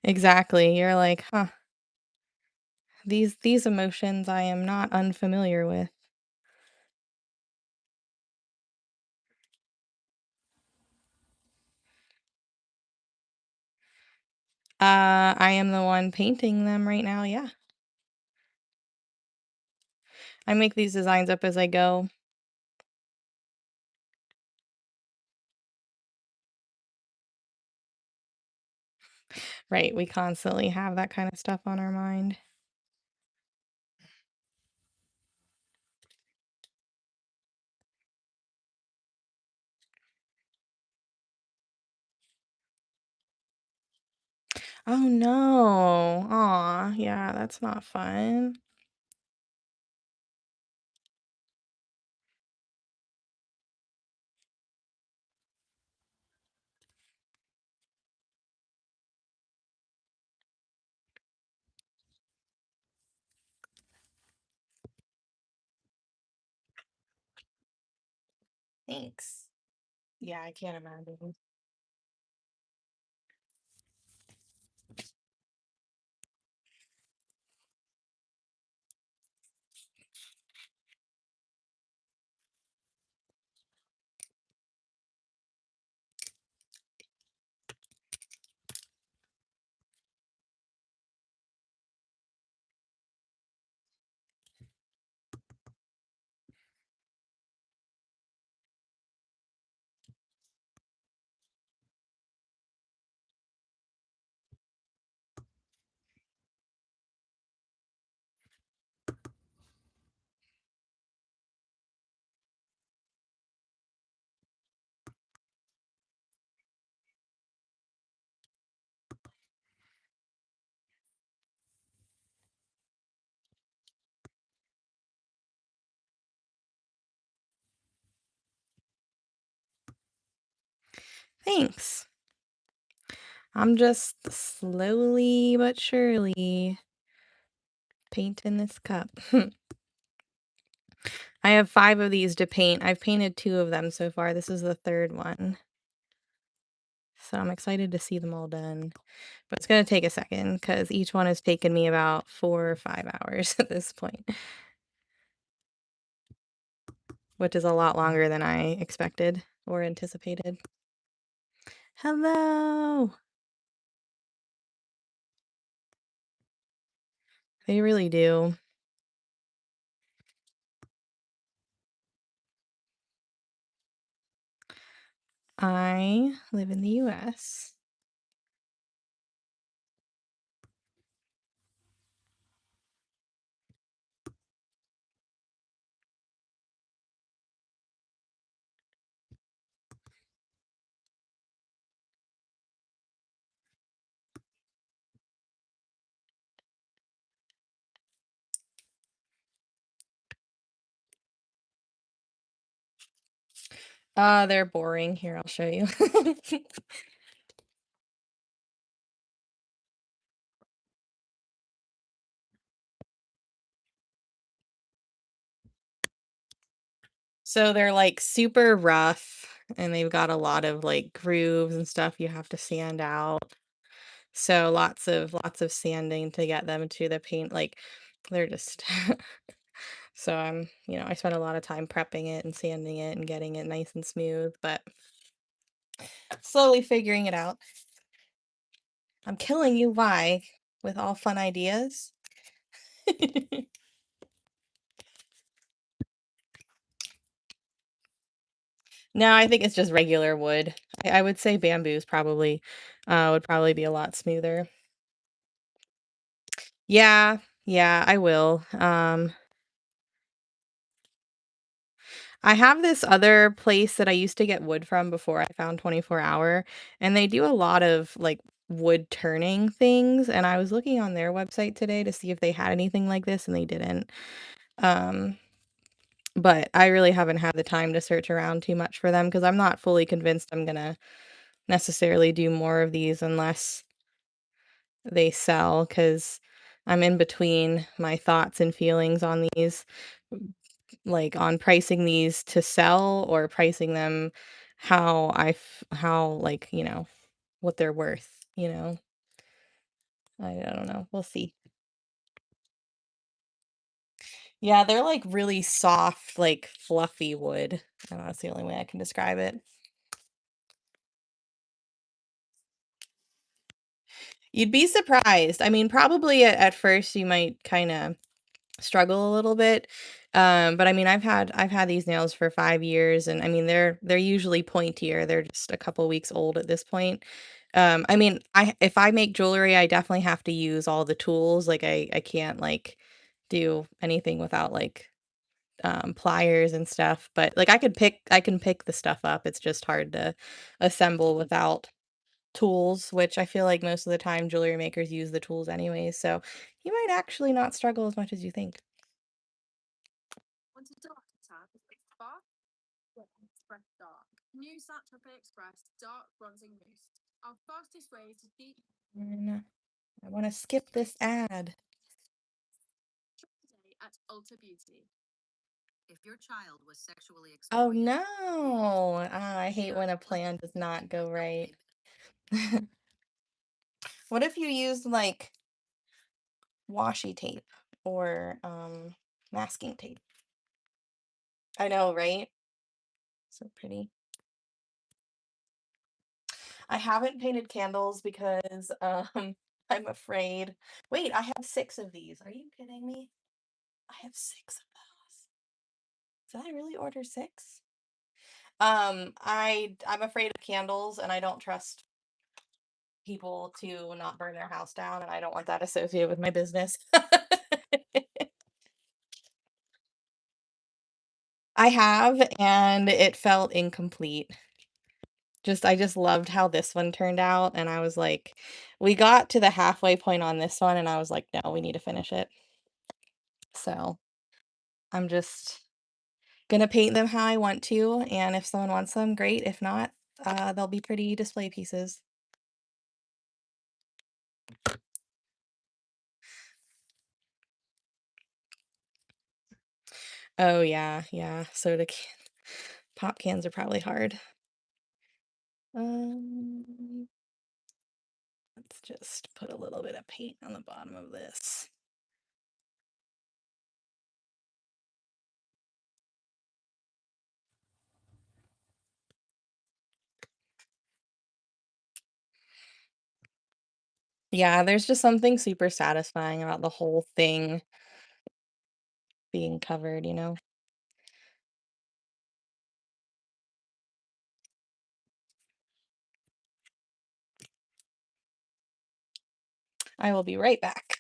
Exactly. You're like, "Huh, these emotions I am not unfamiliar with." I am the one painting them right now, yeah. I make these designs up as I go. Right, we constantly have that kind of stuff on our mind. Oh, no. Aw, yeah, that's not fun. Thanks. Yeah, I can't imagine. Thanks. I'm just slowly but surely painting this cup. I have 5 of these to paint. I've painted 2 of them so far. This is the 3rd one. So I'm excited to see them all done. But it's gonna take a second because each one has taken me about 4 or 5 hours at this point, which is a lot longer than I expected or anticipated. Hello. They really do. I live in the US. They're boring. Here, I'll show you. So they're like super rough and they've got a lot of like grooves and stuff you have to sand out. So lots of sanding to get them to the paint like they're just so I spent a lot of time prepping it and sanding it and getting it nice and smooth, but slowly figuring it out. I'm killing you, why? With all fun ideas? No, I think it's just regular wood. I would say bamboo's probably would probably be a lot smoother. Yeah, yeah, I will. I have this other place that I used to get wood from before I found 24 Hour, and they do a lot of like wood turning things. And I was looking on their website today to see if they had anything like this, and they didn't. Um, but I really haven't had the time to search around too much for them because I'm not fully convinced I'm gonna necessarily do more of these unless they sell because I'm in between my thoughts and feelings on these, like on pricing these to sell or pricing them how like, what they're worth. I don't know. We'll see. Yeah, they're like really soft, like fluffy wood. That's the only way I can describe it. You'd be surprised. I mean, probably at first you might kind of struggle a little bit. But I mean, I've had these nails for 5 years and I mean, they're usually pointier. They're just a couple weeks old at this point. I mean, I if I make jewelry, I definitely have to use all the tools. Like I can't like do anything without like pliers and stuff, but like I can pick the stuff up. It's just hard to assemble without tools, which I feel like most of the time jewelry makers use the tools anyways. So you might actually not struggle as much as you think. Want a dark tab with spark? Get Express Dark. New Saint-Tropez Express Dark Bronzing Mousse. Our fastest way to deep And I want to skip this ad. today at Ulta Beauty. If your child was sexually Oh exploited, no. I hate when a plan does not go right. What if you used like washi tape or masking tape? I know, right? So pretty. I haven't painted candles because I'm afraid. Wait, I have 6 of these. Are you kidding me? I have 6 of those. Did I really order 6? I'm afraid of candles and I don't trust people to not burn their house down and I don't want that associated with my business. I have and it felt incomplete. I just loved how this one turned out and I was like we got to the halfway point on this one and I was like, "No, we need to finish it." So, I'm just gonna paint them how I want to, and if someone wants them, great. If not, they'll be pretty display pieces. Oh, yeah, yeah, pop cans are probably hard. Um, let's just put a little bit of paint on the bottom of this. Yeah, there's just something super satisfying about the whole thing being covered. I will be right back.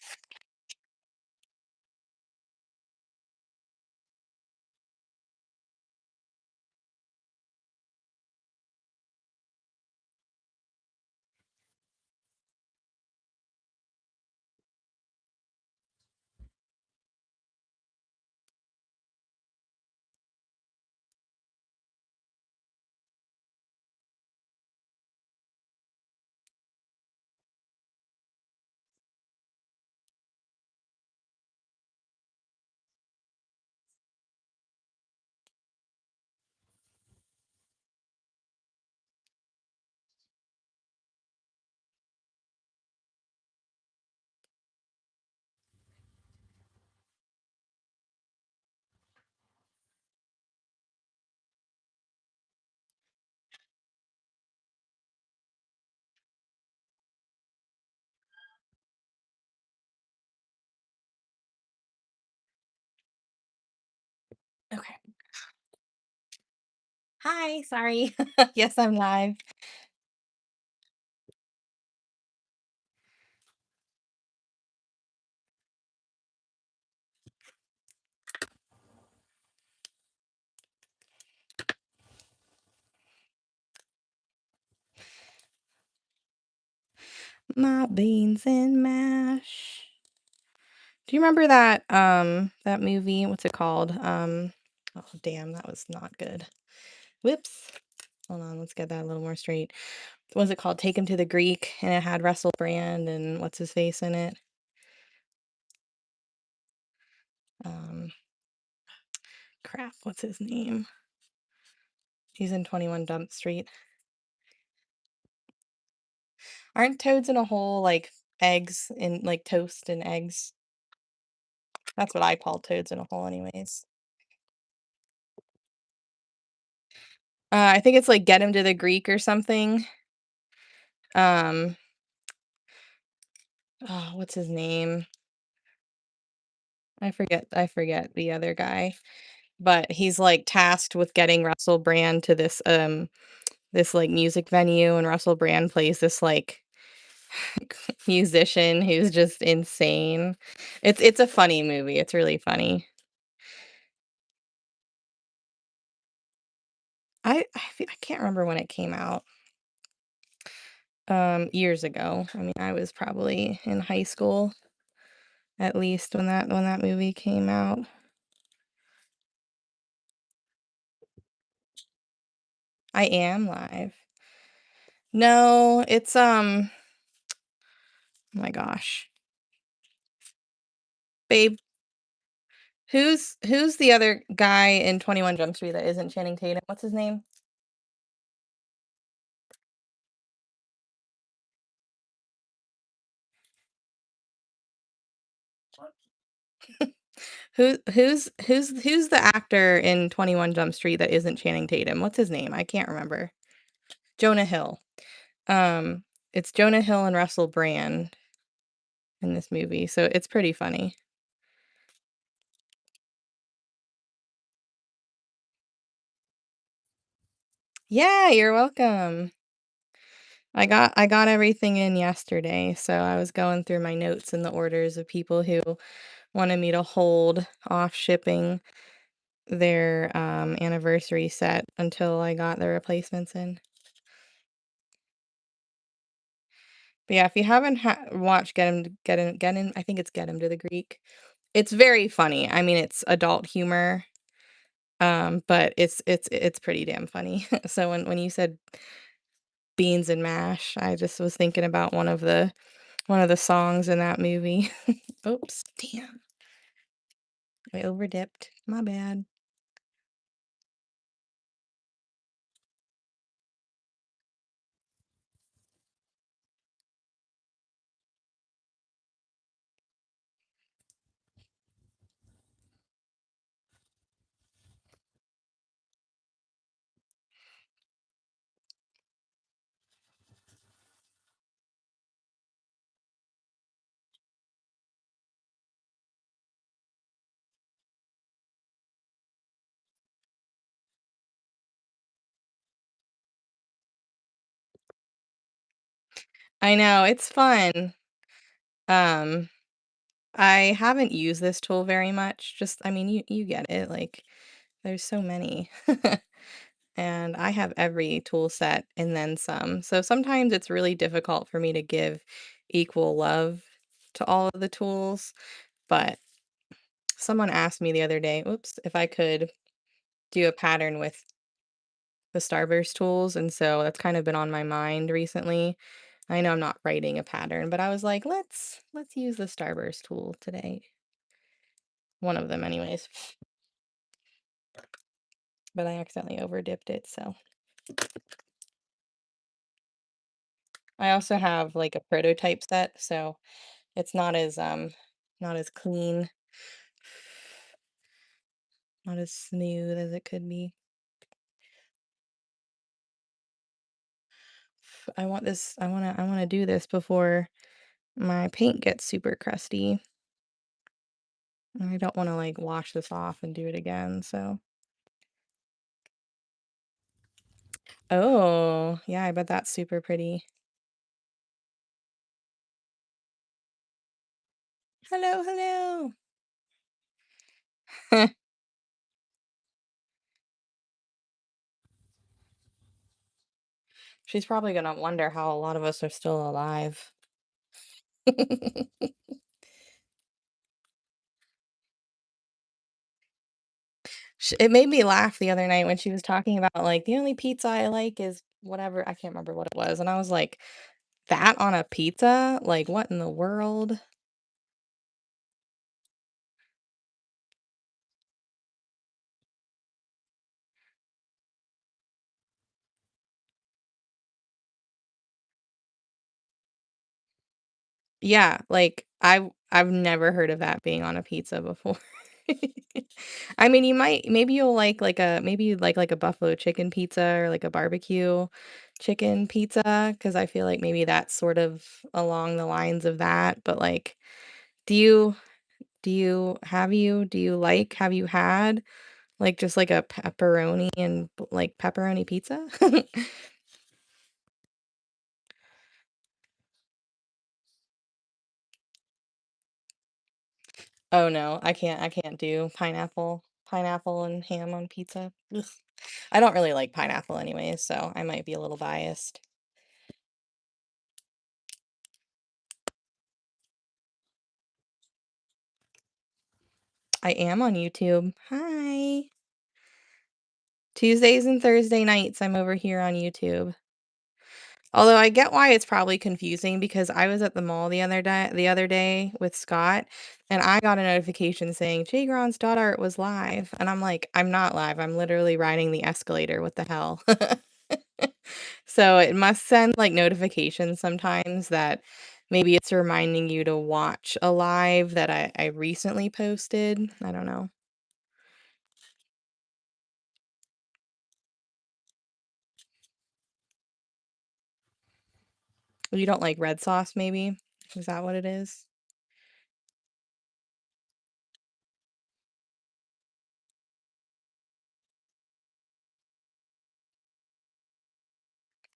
Okay. Hi, sorry. Yes, I'm live. My beans and mash. Do you remember that movie? What's it called? Oh damn, that was not good. Whoops. Hold on, let's get that a little more straight. What was it called? Take Him to the Greek, and it had Russell Brand and what's his face in it? Um, crap, what's his name? He's in 21 Dump Street. Aren't toads in a hole like eggs in like toast and eggs? That's what I call toads in a hole anyways. I think it's like Get Him to the Greek or something. Um, oh, what's his name? I forget the other guy, but he's like tasked with getting Russell Brand to this like music venue, and Russell Brand plays this like musician who's just insane. It's a funny movie. It's really funny. I can't remember when it came out. Years ago. I mean, I was probably in high school at least when that movie came out. I am live. No, it's oh my gosh. Babe, who's the other guy in 21 Jump Street that isn't Channing Tatum? What's his name? Who's the actor in 21 Jump Street that isn't Channing Tatum? What's his name? I can't remember. Jonah Hill. Um, it's Jonah Hill and Russell Brand in this movie, so it's pretty funny. Yeah, you're welcome. I got everything in yesterday, so I was going through my notes and the orders of people who wanted me to hold off shipping their anniversary set until I got the replacements in. But yeah, if you haven't watched Get Him, I think it's Get Him to the Greek. It's very funny. I mean, it's adult humor, but it's pretty damn funny. So when you said beans and mash, I just was thinking about one of the songs in that movie. Oops, damn. I overdipped. My bad. I know, it's fun. Um, I haven't used this tool very much. Just I mean, you get it, like, there's so many. And I have every tool set and then some. So sometimes it's really difficult for me to give equal love to all of the tools, but someone asked me the other day, oops, if I could do a pattern with the Starburst tools, and so that's kind of been on my mind recently. I know I'm not writing a pattern, but I was like, let's use the Starburst tool today. One of them anyways. But I accidentally over dipped it, so I also have like a prototype set, so it's not as clean, not as smooth as it could be. I wanna do this before my paint gets super crusty. And I don't wanna, like, wash this off and do it again, so Oh, yeah, I bet that's super pretty. Hello, hello. She's probably gonna wonder how a lot of us are still alive. It made me laugh the other night when she was talking about, like, "The only pizza I like is" whatever, I can't remember what it was, and I was like, "That on a pizza? Like, what in the world?" Yeah, like, I've never heard of that being on a pizza before. I mean, maybe you'll like a maybe you'd like a buffalo chicken pizza or, like, a barbecue chicken pizza, because I feel like maybe that's sort of along the lines of that, but, like, do you do you like have you had, like, just, like, a pepperoni and, like, pepperoni pizza? Oh, no, I can't do pineapple and ham on pizza. Ugh. I don't really like pineapple anyways, so I might be a little biased. I am on YouTube. Hi. Tuesdays and Thursday nights, I'm over here on YouTube. Although I get why it's probably confusing because I was at the mall the other day with Scott, and I got a notification saying JGrondz Dot Art was live, and I'm like, "I'm not live, I'm literally riding the escalator, what the hell?" So it must send, like, notifications sometimes that maybe it's reminding you to watch a live that I recently posted, I don't know. You don't like red sauce, maybe? Is that what it is?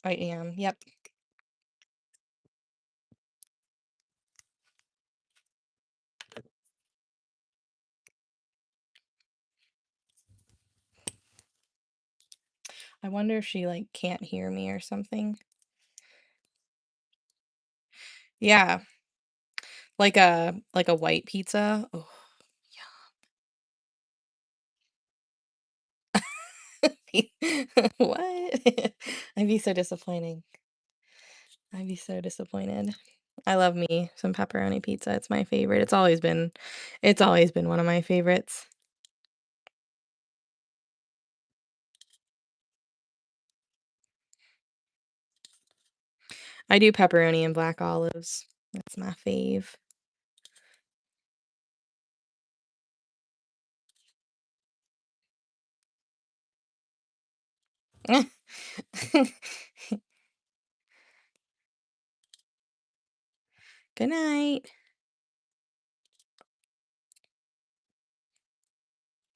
I am, yep. I wonder if she, like, can't hear me or something. Yeah, like a white pizza. Oh, yeah. What? I'd be so disappointing. I'd be so disappointed. I love me some pepperoni pizza, it's my favorite. It's always been one of my favorites. I do pepperoni and black olives. That's my fave. Good night.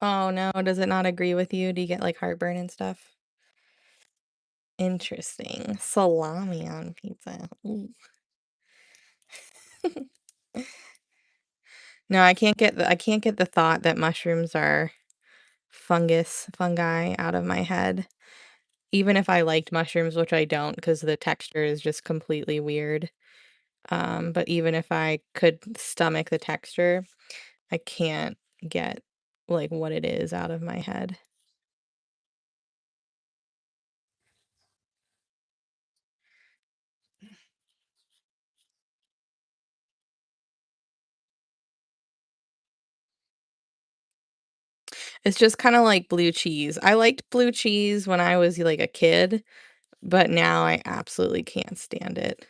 Oh, no, does it not agree with you? Do you get, like, heartburn and stuff? Interesting. Salami on pizza. Ooh. No, I can't get the thought that mushrooms are fungi out of my head. Even if I liked mushrooms, which I don't, because the texture is just completely weird. But even if I could stomach the texture, I can't get, like, what it is out of my head. It's just kinda like blue cheese. I liked blue cheese when I was, like, a kid, but now I absolutely can't stand it.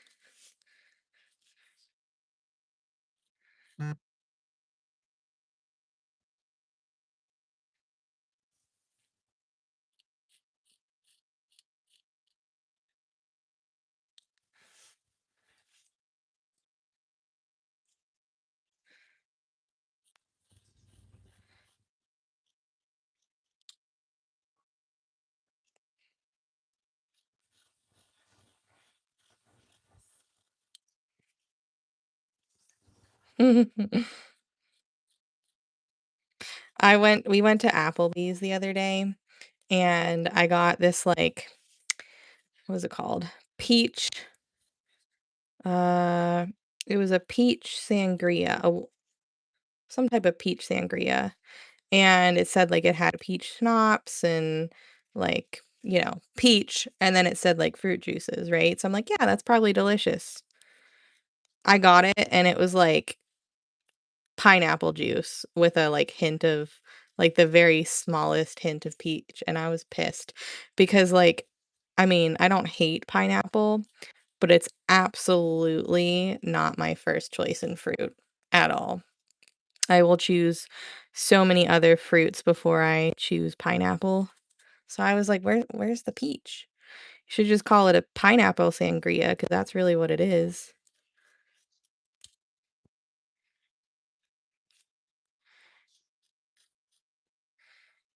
We went to Applebee's the other day, and I got this, like, what was it called? Peach, uh, it was a peach sangria, some type of peach sangria, and it said, like, it had peach schnapps and, like, peach, and then it said, like, fruit juices, right? So I'm like, "Yeah, that's probably delicious." I got it, and it was, like, pineapple juice with a, like, hint of like, the very smallest hint of peach, and I was pissed because, like, I mean, I don't hate pineapple, but it's absolutely not my first choice in fruit at all. I will choose so many other fruits before I choose pineapple. So I was like, where's the peach? You should just call it a pineapple sangria because that's really what it is.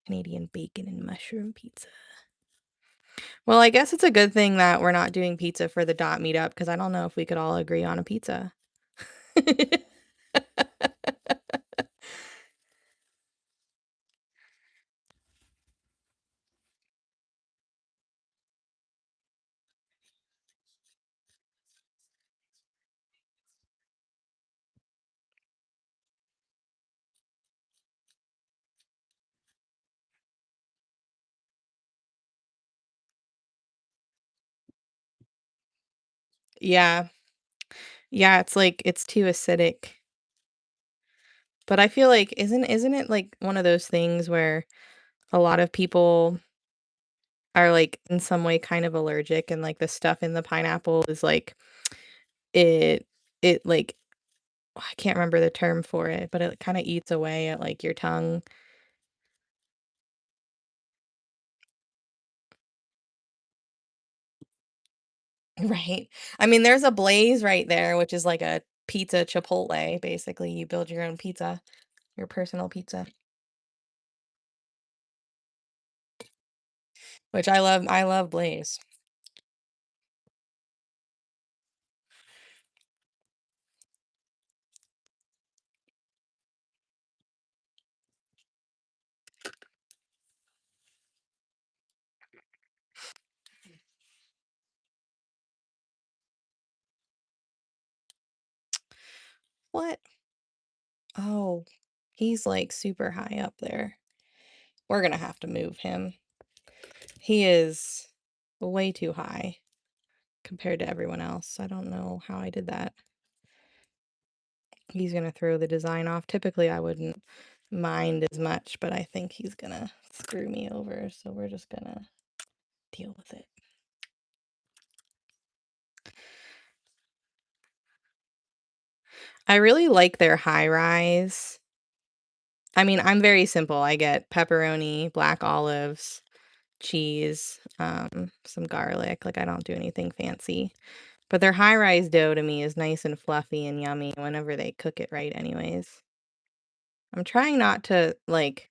Canadian bacon and mushroom pizza. Well, I guess it's a good thing that we're not doing pizza for the dot meetup because I don't know if we could all agree on a pizza. Yeah. Yeah, it's like it's too acidic. But I feel like isn't it like one of those things where a lot of people are like in some way kind of allergic and like the stuff in the pineapple is like it like I can't remember the term for it, but it kind of eats away at like your tongue. Right. I mean, there's a Blaze right there, which is like a pizza Chipotle, basically. You build your own pizza, your personal pizza, which I love. I love Blaze. What? Oh, he's like super high up there. We're gonna have to move him. He is way too high compared to everyone else. I don't know how I did that. He's gonna throw the design off. Typically, I wouldn't mind as much, but I think he's gonna screw me over, so we're just gonna deal with it. I really like their high rise. I mean, I'm very simple. I get pepperoni, black olives, cheese, some garlic. Like I don't do anything fancy. But their high rise dough to me is nice and fluffy and yummy whenever they cook it right anyways. I'm trying not to like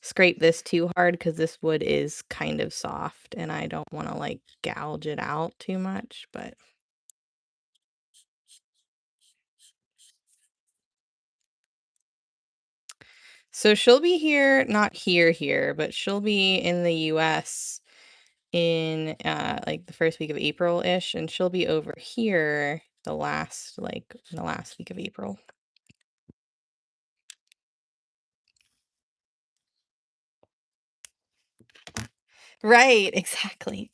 scrape this too hard because this wood is kind of soft and I don't want to like gouge it out too much, but so she'll be here, not here, but she'll be in the US in like the first week of April-ish, and she'll be over here the last week of April. Right, exactly.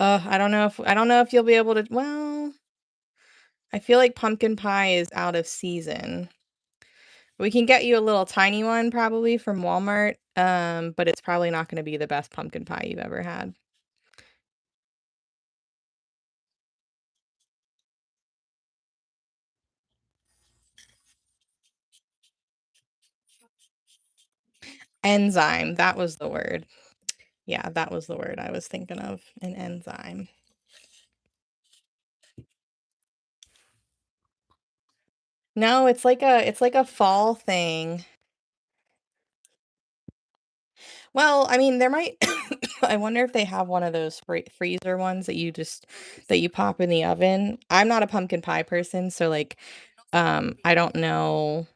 I don't know if you'll be able to well, I feel like pumpkin pie is out of season. We can get you a little tiny one probably from Walmart, but it's probably not gonna be the best pumpkin pie you've ever had. Enzyme, that was the word. Yeah, that was the word I was thinking of, an enzyme. No, it's like a fall thing. Well, I mean, there might I wonder if they have one of those freezer ones that you pop in the oven. I'm not a pumpkin pie person, so, like, I don't know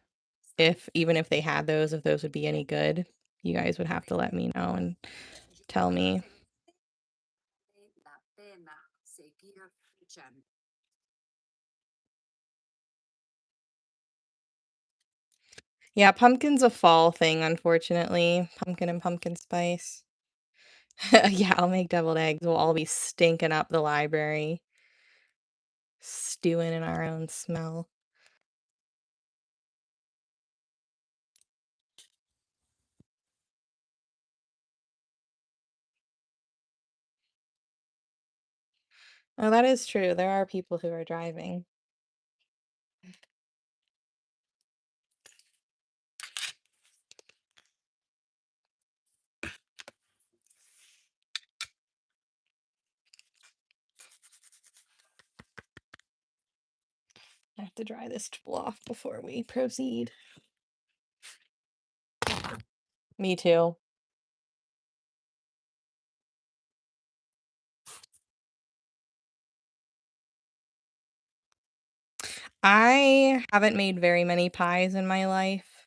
if even if they had those, if those would be any good. You guys would have to let me know and tell me. Yeah, pumpkin's a fall thing, unfortunately. Pumpkin and pumpkin spice. Yeah, I'll make deviled eggs. We'll all be stinking up the library, stewing in our own smell. Oh, that is true. There are people who are driving. I have to dry this tool off before we proceed. Me too. I haven't made very many pies in my life,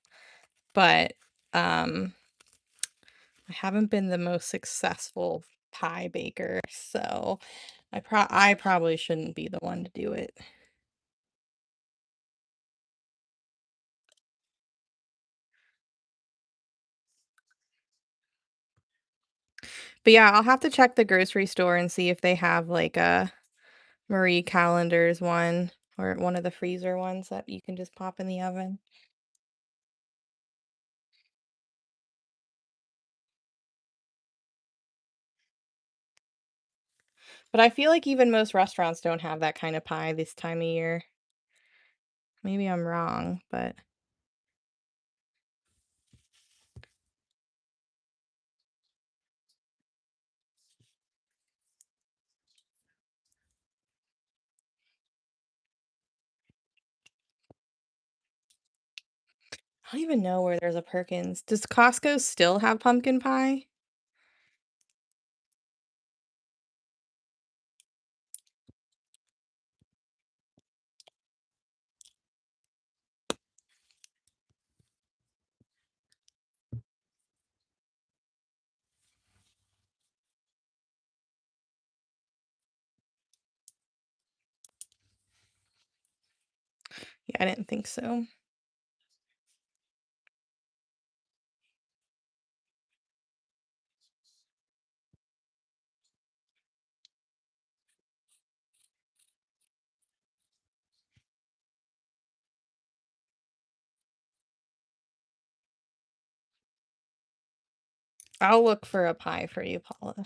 but um I haven't been the most successful pie baker, so I probably shouldn't be the one to do it. But yeah, I'll have to check the grocery store and see if they have like a Marie Callender's one or one of the freezer ones that you can just pop in the oven. But I feel like even most restaurants don't have that kind of pie this time of year. Maybe I'm wrong, but I don't even know where there's a Perkins. Does Costco still have pumpkin pie? Yeah, I didn't think so. I'll look for a pie for you, Paula.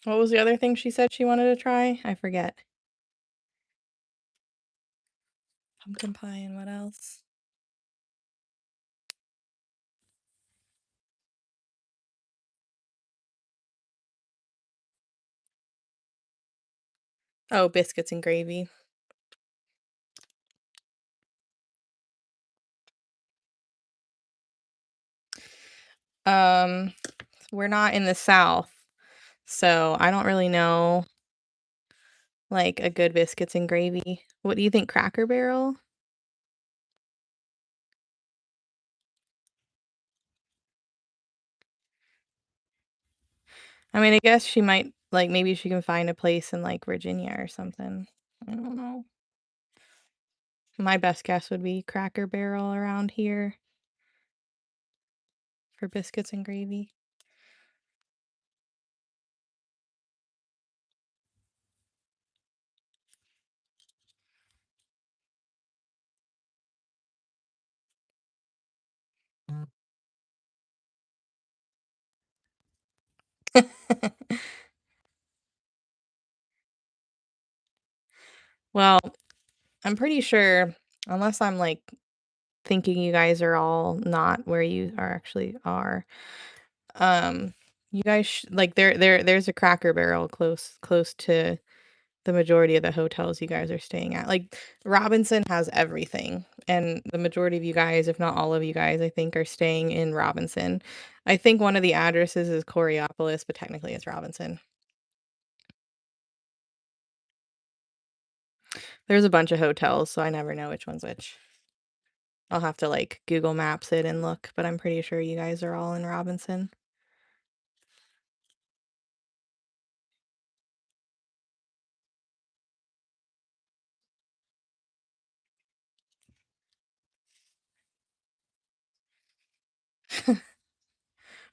What was the other thing she said she wanted to try? I forget. Pumpkin pie and what else? Oh, biscuits and gravy. Um, we're not in the South, so I don't really know like a good biscuits and gravy. What do you think, Cracker Barrel? I mean, I guess she might like maybe she can find a place in like Virginia or something. I don't know. My best guess would be Cracker Barrel around here for biscuits and gravy. Well, I'm pretty sure, unless I'm like thinking you guys are all not where you are actually are. Um, you guys like there's a Cracker Barrel close to the majority of the hotels you guys are staying at. Like Robinson has everything, and the majority of you guys, if not all of you guys, I think are staying in Robinson. I think one of the addresses is Coraopolis, but technically it's Robinson. There's a bunch of hotels, so I never know which one's which. I'll have to like Google Maps it and look, but I'm pretty sure you guys are all in Robinson.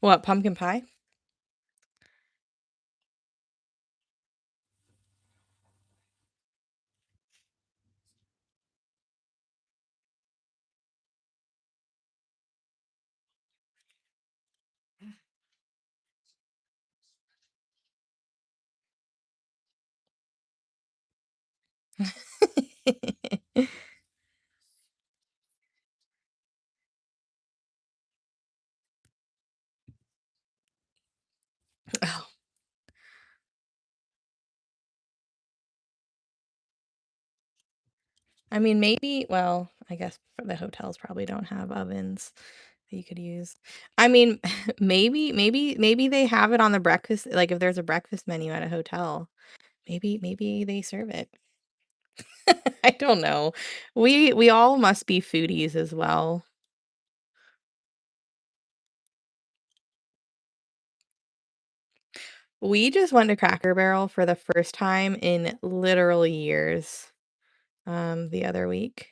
What, pumpkin pie? Oh, I mean, maybe, well, I guess for the hotels probably don't have ovens that you could use. I mean, maybe they have it on the breakfast, like if there's a breakfast menu at a hotel, maybe they serve it. I don't know. We all must be foodies as well. We just went to Cracker Barrel for the first time in literal years, the other week.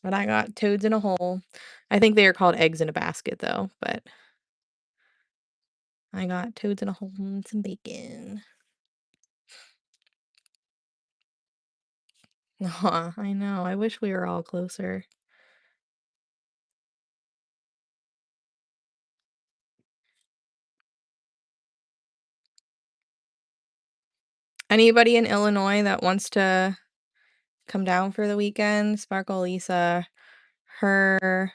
And I got toads in a hole. I think they are called eggs in a basket though, but I got toads in a hole and some bacon. Aw, I know. I wish we were all closer. Anybody in Illinois that wants to come down for the weekend? Sparkle Lisa, her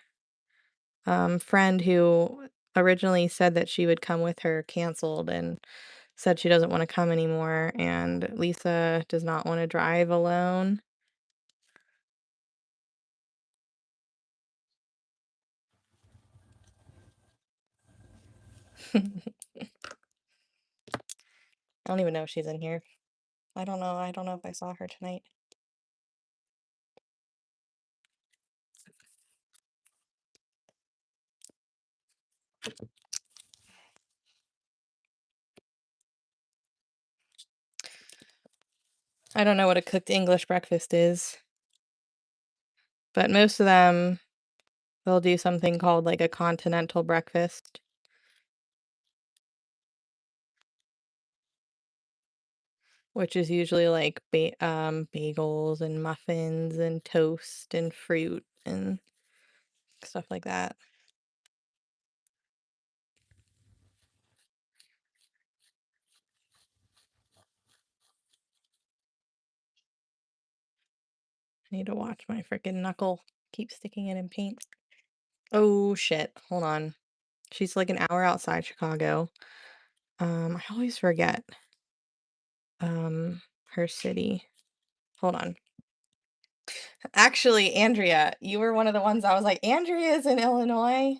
friend who originally said that she would come with her canceled and said she doesn't want to come anymore. And Lisa does not want to drive alone. I don't even know if she's in here. I don't know. I don't know if I saw her tonight. I don't know what a cooked English breakfast is, but most of them they'll do something called like a continental breakfast, which is usually like bagels and muffins and toast and fruit and stuff like that. I need to watch my freaking knuckle. Keep sticking it in paint. Oh shit. Hold on. She's like an hour outside Chicago. I always forget her city. Hold on. Actually, Andrea, you were one of the ones I was like, Andrea's in Illinois.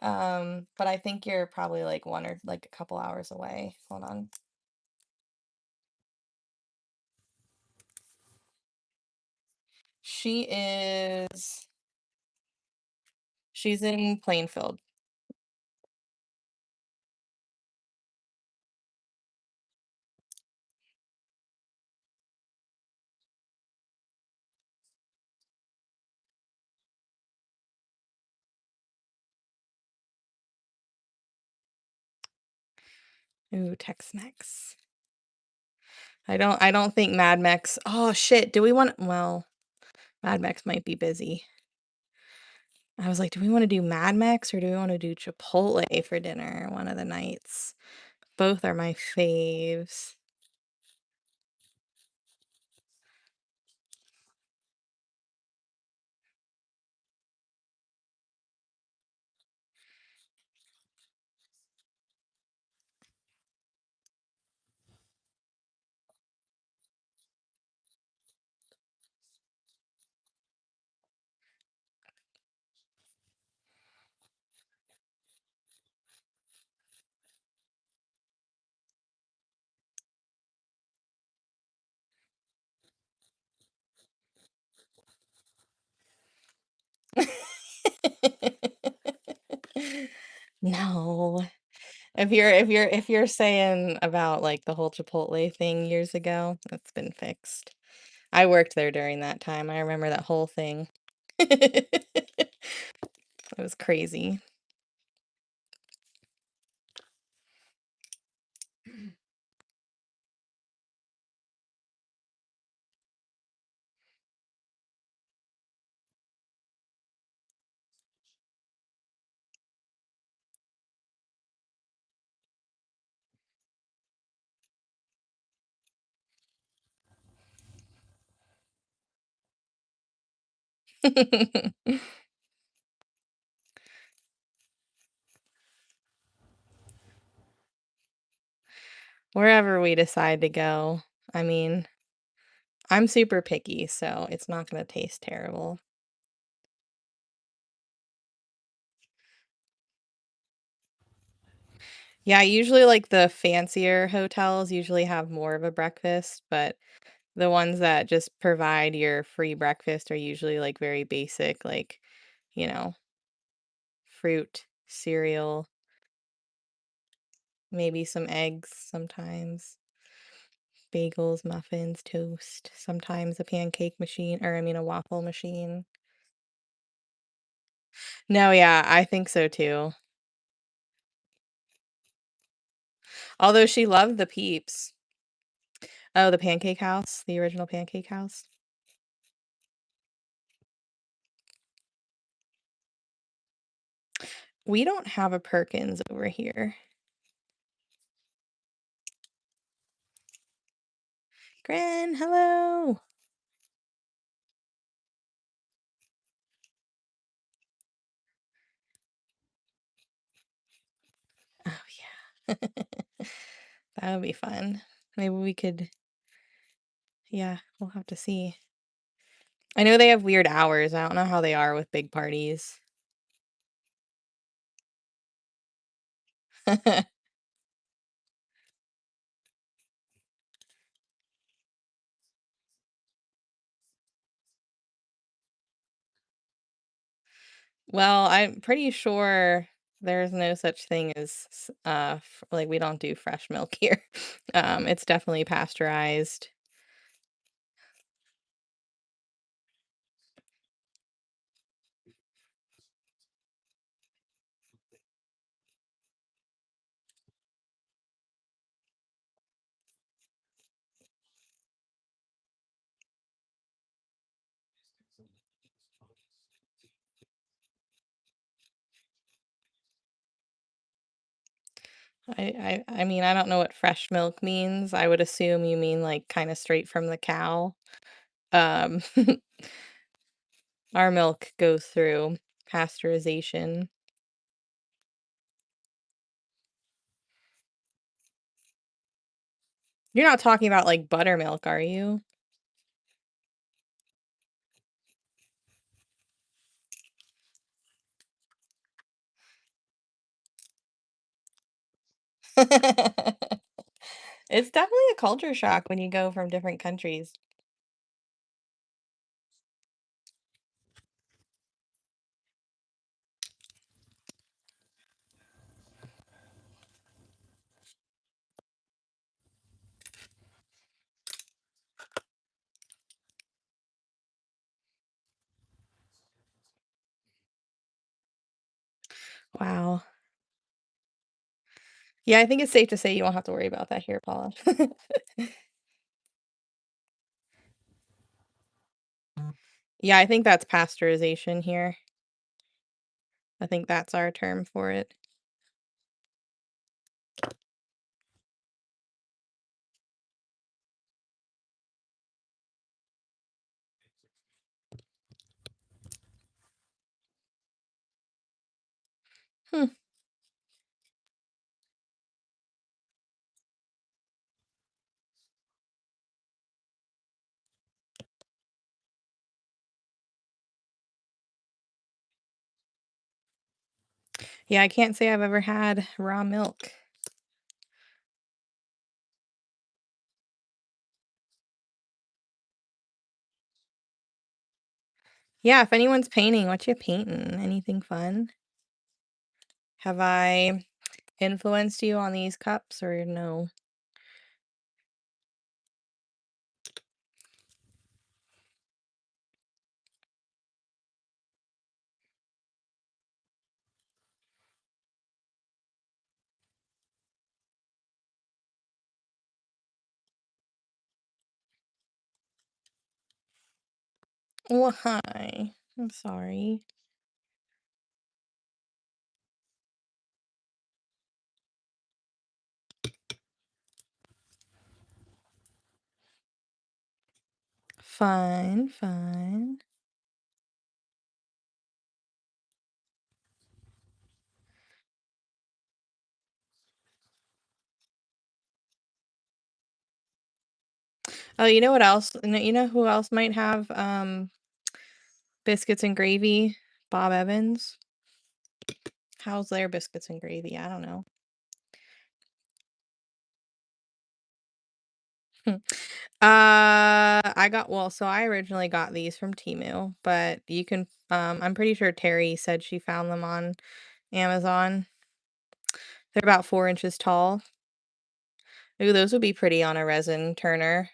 But I think you're probably like one or like a couple hours away. Hold on. She is she's in Plainfield. Ooh, Tex-Mex. I don't think Mad Mex. Oh shit. Do we want Well, Mad Mex might be busy. I was like, "Do we wanna do Mad Mex or do we wanna do Chipotle for dinner one of the nights?" Both are my faves. No. If you're saying about, like, the whole Chipotle thing years ago, that's been fixed. I worked there during that time, I remember that whole thing. It was crazy. Wherever we decide to go. I mean, I'm super picky, so it's not gonna taste terrible. Yeah, usually, like, the fancier hotels usually have more of a breakfast, but the ones that just provide your free breakfast are usually, like, very basic, like, you know, fruit, cereal, maybe some eggs sometimes, bagels, muffins, toast, sometimes a pancake machine or I mean, a waffle machine. No, yeah, I think so too. Although she loved the Peeps. Oh, the Pancake House, the original Pancake House? We don't have a Perkins over here. Gren, hello. Oh, yeah. That would be fun. Maybe we could yeah, we'll have to see. I know they have weird hours, I don't know how they are with big parties. Well, I'm pretty sure there's no such thing as like, we don't do fresh milk here. It's definitely pasteurized. I mean, I don't know what fresh milk means. I would assume you mean, like, kinda straight from the cow. Um, our milk goes through pasteurization. You're not talking about, like, buttermilk, are you? It's definitely a culture shock when you go from different countries. Wow. Yeah, I think it's safe to say you won't have to worry about that here, Paula. Yeah, I think that's pasteurization here. I think that's our term for it. Hmm. Yeah, I can't say I've ever had raw milk. Yeah, if anyone's painting, what you painting? Anything fun? Have I influenced you on these cups or no? Why? I'm sorry. Fine, fine. Oh, you know what else? You know who else might have biscuits and gravy? Bob Evans. How's their biscuits and gravy? I don't know. I got well, so I originally got these from Temu, but you can I'm pretty sure Terry said she found them on Amazon. They're about 4 inches tall. Ooh, those would be pretty on a resin turner.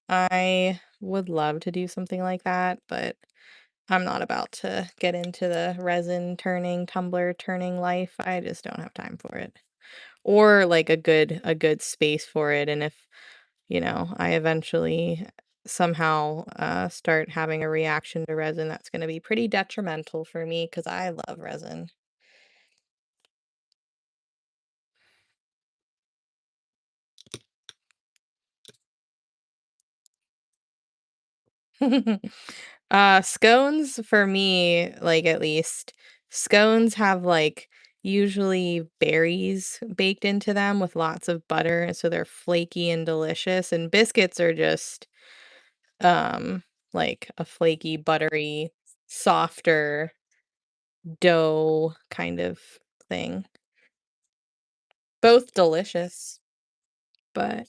I would love to do something like that, but I'm not about to get into the resin turning, tumbler turning life. I just don't have time for it. Or like a good space for it. And if, I eventually somehow start having a reaction to resin, that's going to be pretty detrimental for me because I love resin. Scones for me, like, at least, scones have, like, usually berries baked into them with lots of butter, and so they're flaky and delicious, and biscuits are just, um, like a flaky, buttery, softer dough kind of thing. Both delicious, but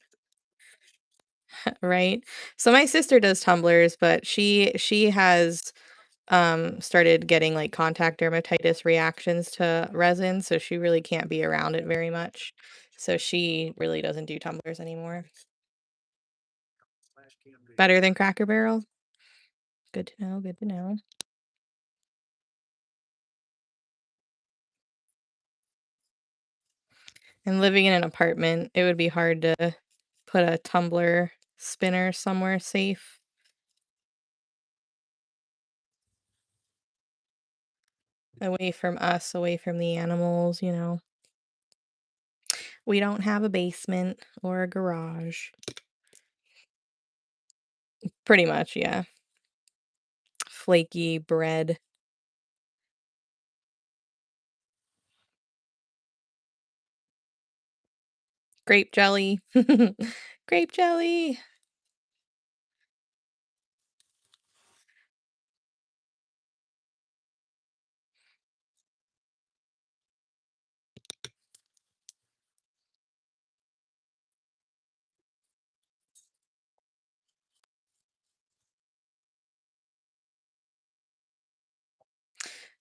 right? So my sister does tumblers, but she has started getting, like, contact dermatitis reactions to resin, so she really can't be around it very much. So she really doesn't do tumblers anymore. Better than Cracker Barrel? Good to know, good to know. And living in an apartment, it would be hard to put a tumbler spinner somewhere safe, away from us, away from the animals. We don't have a basement or a garage. Pretty much, yeah. Flaky bread. Grape jelly. Grape jelly.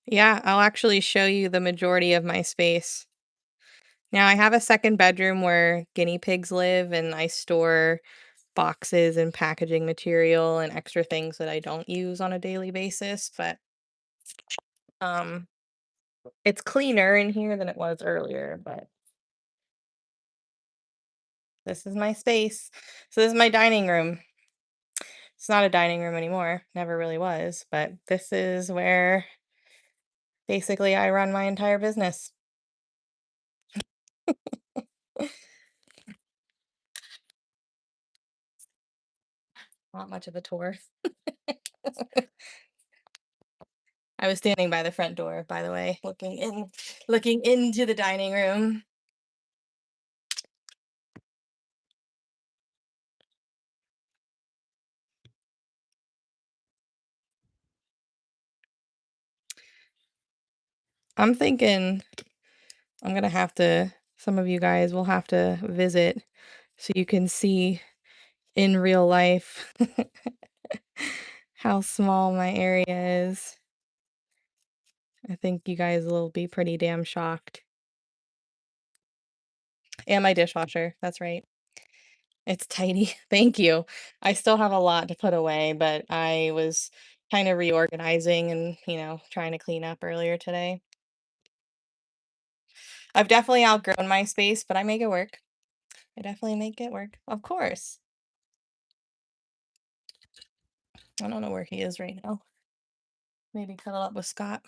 Yeah, I'll actually show you the majority of my space. Now, I have a second bedroom where guinea pigs live, and I store boxes and packaging material and extra things that I don't use on a daily basis, but um it's cleaner in here than it was earlier, but this is my space. So this is my dining room. It's not a dining room anymore. Never really was, but this is where Basically, I run my entire business. Not much of a tour. I was standing by the front door, by the way, looking into the dining room. I'm thinking I'm gonna have to some of you guys will have to visit so you can see in real life how small my area is. I think you guys will be pretty damn shocked. And my dishwasher, that's right. It's tiny. Thank you. I still have a lot to put away, but I was kind of reorganizing and, trying to clean up earlier today. I've definitely outgrown my space, but I make it work. I definitely make it work. Of course. I don't know where he is right now. Maybe cuddle up with Scott.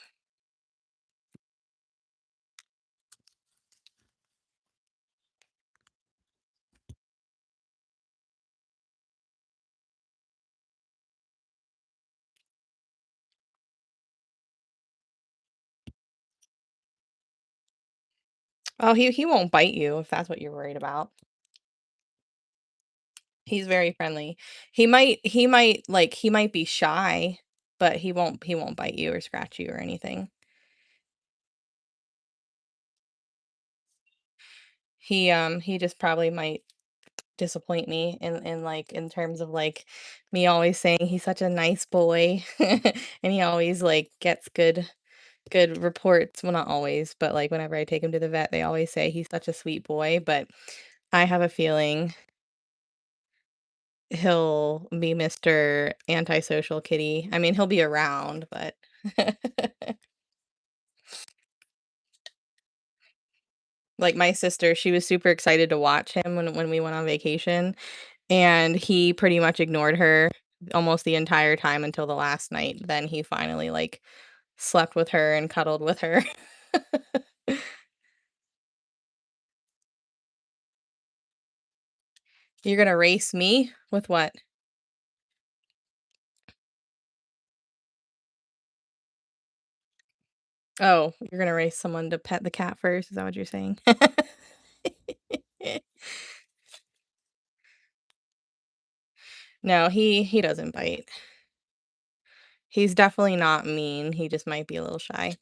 Oh, he won't bite you if that's what you're worried about. He's very friendly. He might be shy, but he won't bite you or scratch you or anything. He just probably might disappoint me in terms of me always saying he's such a nice boy and he always gets good reports. Well, not always, but whenever I take him to the vet, they always say he's such a sweet boy, but I have a feeling he'll be Mr. Antisocial Kitty. I mean, he'll be around, but like my sister, she was super excited to watch him when we went on vacation, and he pretty much ignored her almost the entire time until the last night. Then he finally slept with her and cuddled with her. You're gonna race me with what? Oh, you're gonna race someone to pet the cat first? Is that what you're saying? No, he doesn't bite. He's definitely not mean. He just might be a little shy.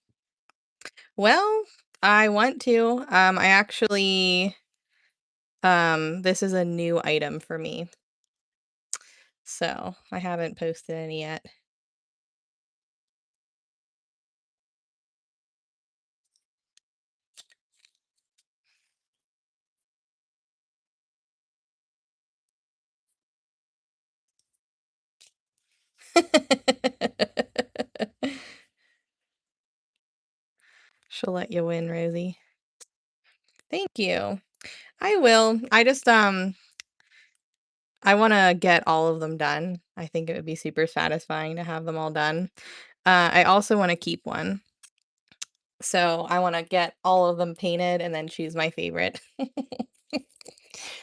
Well, I want to. I actually this is a new item for me, so I haven't posted any yet. She'll let you win, Rosie. Thank you. I will. I want to get all of them done. I think it would be super satisfying to have them all done. I also want to keep one. So I want to get all of them painted and then choose my favorite.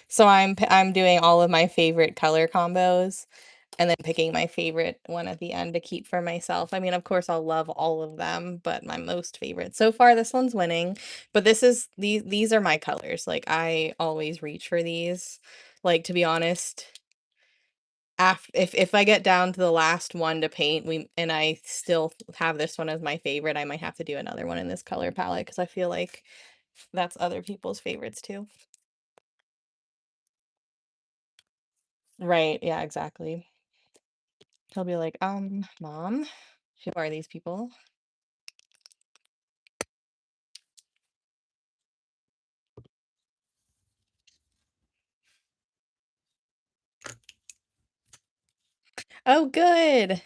So I'm doing all of my favorite color combos and then picking my favorite one at the end to keep for myself. I mean, of course, I'll love all of them, but my most favorite. So far, this one's winning, but these are my colors. I always reach for these. To be honest, if I get down to the last one to paint, and I still have this one as my favorite, I might have to do another one in this color palette because I feel like that's other people's favorites too. Right, yeah, exactly. He'll be like, Mom, who are these people?" Oh, good.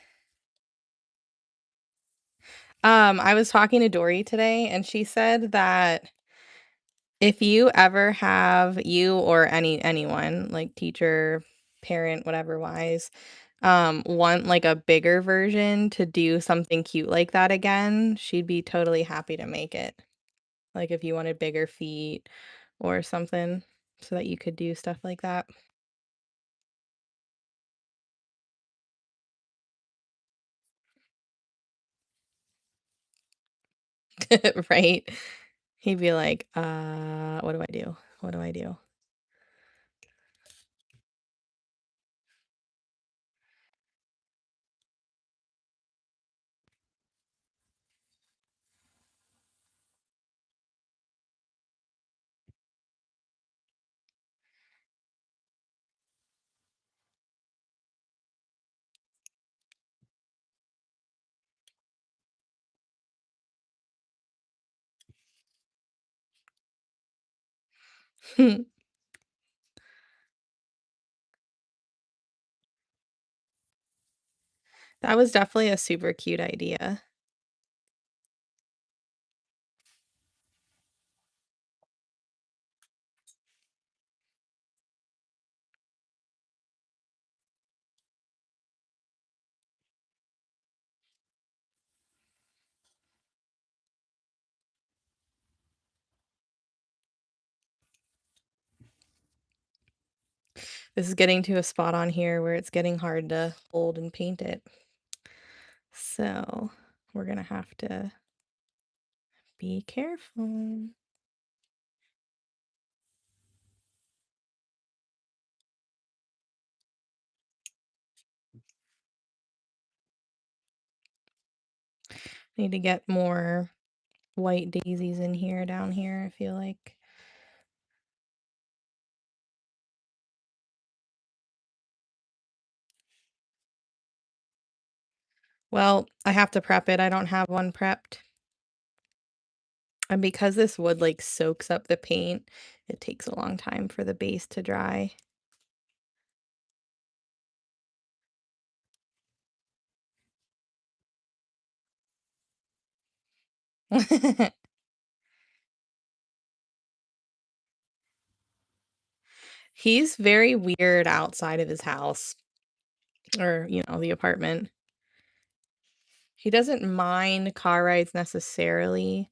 I was talking to Dory today, and she said that if you ever have you or anyone, like teacher, parent, whatever wise, want, like, a bigger version to do something cute like that again, she'd be totally happy to make it. Like, if you wanted bigger feet or something so that you could do stuff like that. Right? He'd be like, what do I do? What do I do?" That was definitely a super cute idea. This is getting to a spot on here where it's getting hard to hold and paint it. So, we're gonna have to be careful. Need to get more white daisies in here down here, I feel like. Well, I have to prep it, I don't have one prepped. And because this wood, like, soaks up the paint, it takes a long time for the base to dry. He's very weird outside of his house or, the apartment. He doesn't mind car rides necessarily,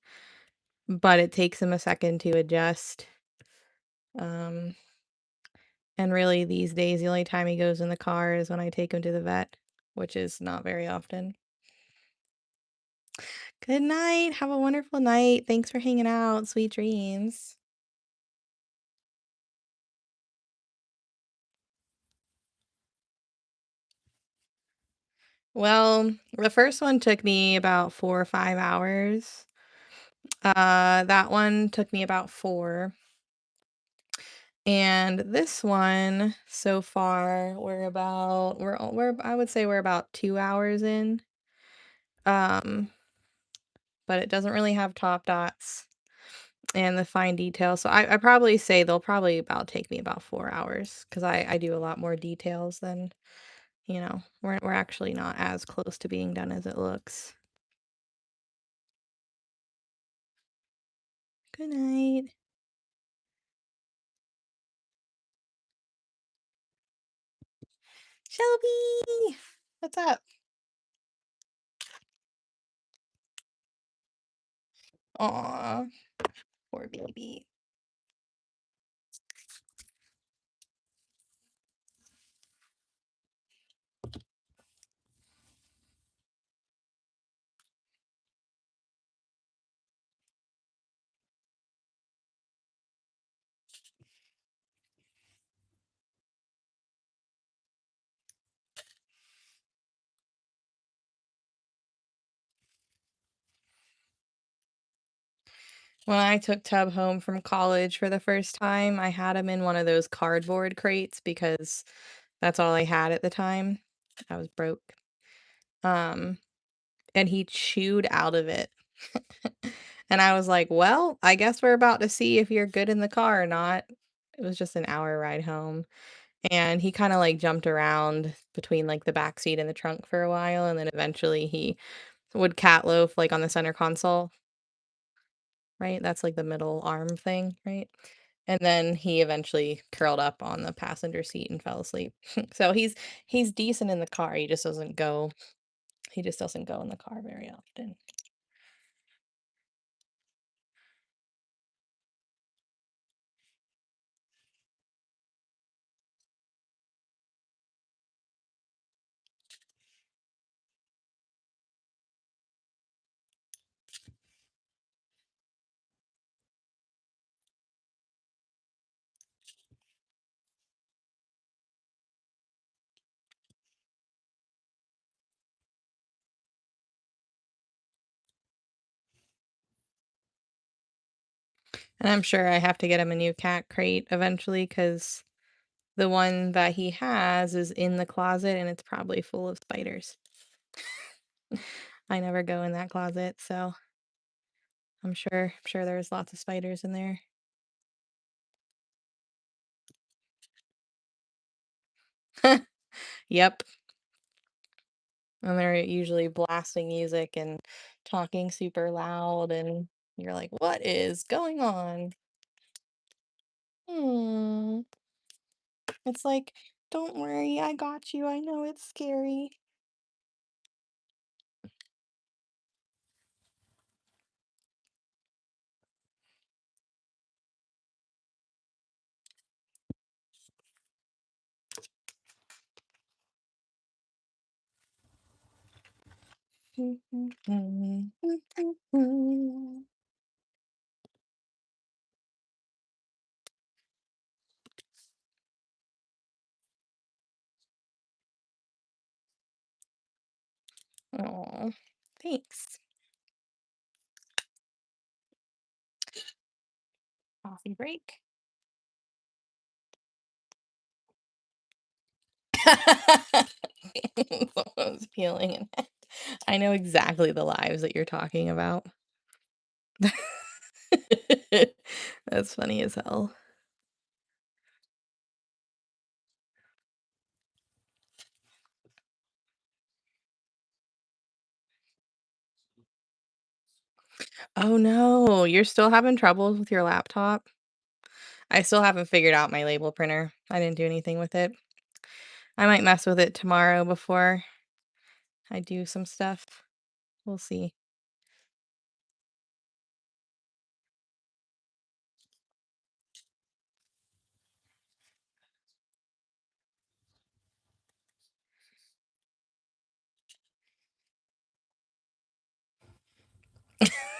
but it takes him a second to adjust. Um, and really these days, the only time he goes in the car is when I take him to the vet, which is not very often. Good night. Have a wonderful night. Thanks for hanging out. Sweet dreams. Well, the first one took me about 4 or 5 hours. That one took me about 4. And this one, so far, we're I would say we're about 2 hours in. Um, but it doesn't really have top dots and the fine detail. So I probably say they'll probably about take me about 4 hours because I do a lot more details than, we're actually not as close to being done as it looks. Good night. Shelby! What's up? Aw, poor baby. When I took Tub home from college for the first time, I had him in one of those cardboard crates because that's all I had at the time. I was broke. Um, and he chewed out of it. And I was like, "Well, I guess we're about to see if you're good in the car or not." It was just an hour ride home, and he kinda, like, jumped around between, like, the back seat and the trunk for a while, and then eventually he would cat loaf, like, on the center console, right? That's, like, the middle arm thing, right? and then he eventually curled up on the passenger seat and fell asleep. So he's decent in the car, he just doesn't go in the car very often. And I'm sure I have to get him a new cat crate eventually because the one that he has is in the closet and it's probably full of spiders. I never go in that closet, so I'm sure there's lots of spiders in there. Yep. And they're usually blasting music and talking super loud, and you're like, "What is going on?" Hmm. It's like, "Don't worry, I got you. I know it's scary." Oh, thanks. Coffee break. Someone's peeling it. I know exactly the lives that you're talking about. That's funny as hell. Oh, no, you're still having troubles with your laptop? I still haven't figured out my label printer. I didn't do anything with it. I might mess with it tomorrow before I do some stuff. We'll see.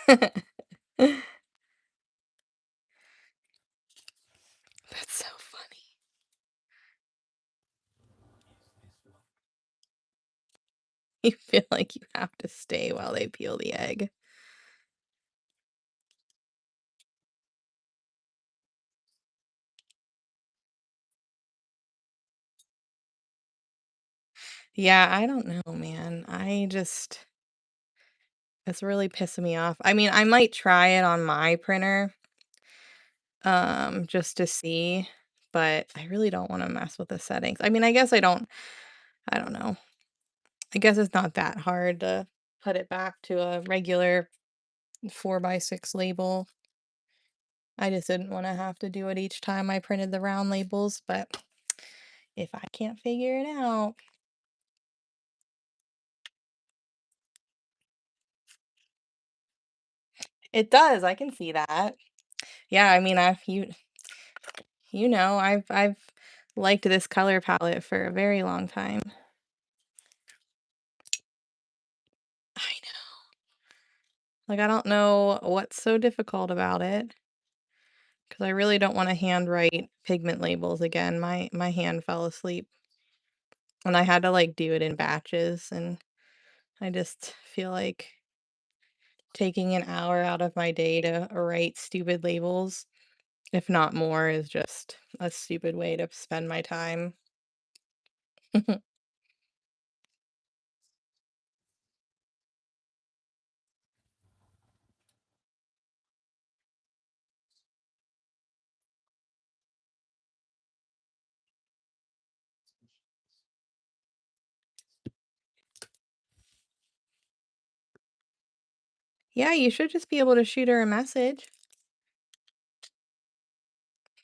That's so funny. You feel like you have to stay while they peel the egg. Yeah, I don't know, man. It's really pissing me off. I mean, I might try it on my printer, just to see, but I really don't wanna mess with the settings. I mean, I don't know. I guess it's not that hard to put it back to a regular 4 by 6 label. I just didn't wanna have to do it each time I printed the round labels, but if I can't figure it out. It does, I can see that. Yeah, I mean, I've liked this color palette for a very long time. I know. Like, I don't know what's so difficult about it, because I really don't wanna handwrite pigment labels again. My hand fell asleep, and I had to, like, do it in batches, and I just feel like taking an hour out of my day to write stupid labels, if not more, is just a stupid way to spend my time. Yeah, you should just be able to shoot her a message.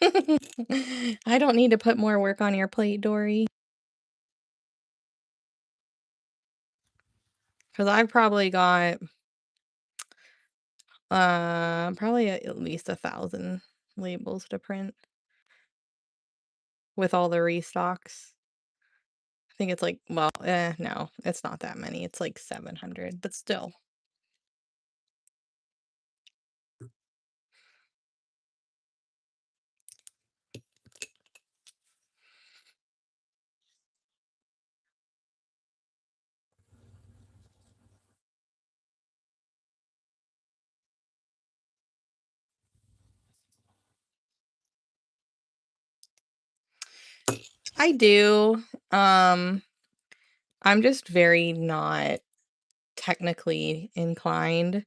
I don't need to put more work on your plate, Dory, because I've probably got, probably at least 1,000 labels to print with all the restocks. I think it's like, well, no, it's not that many. It's like 700, but still. I do. Um, I'm just very not technically inclined,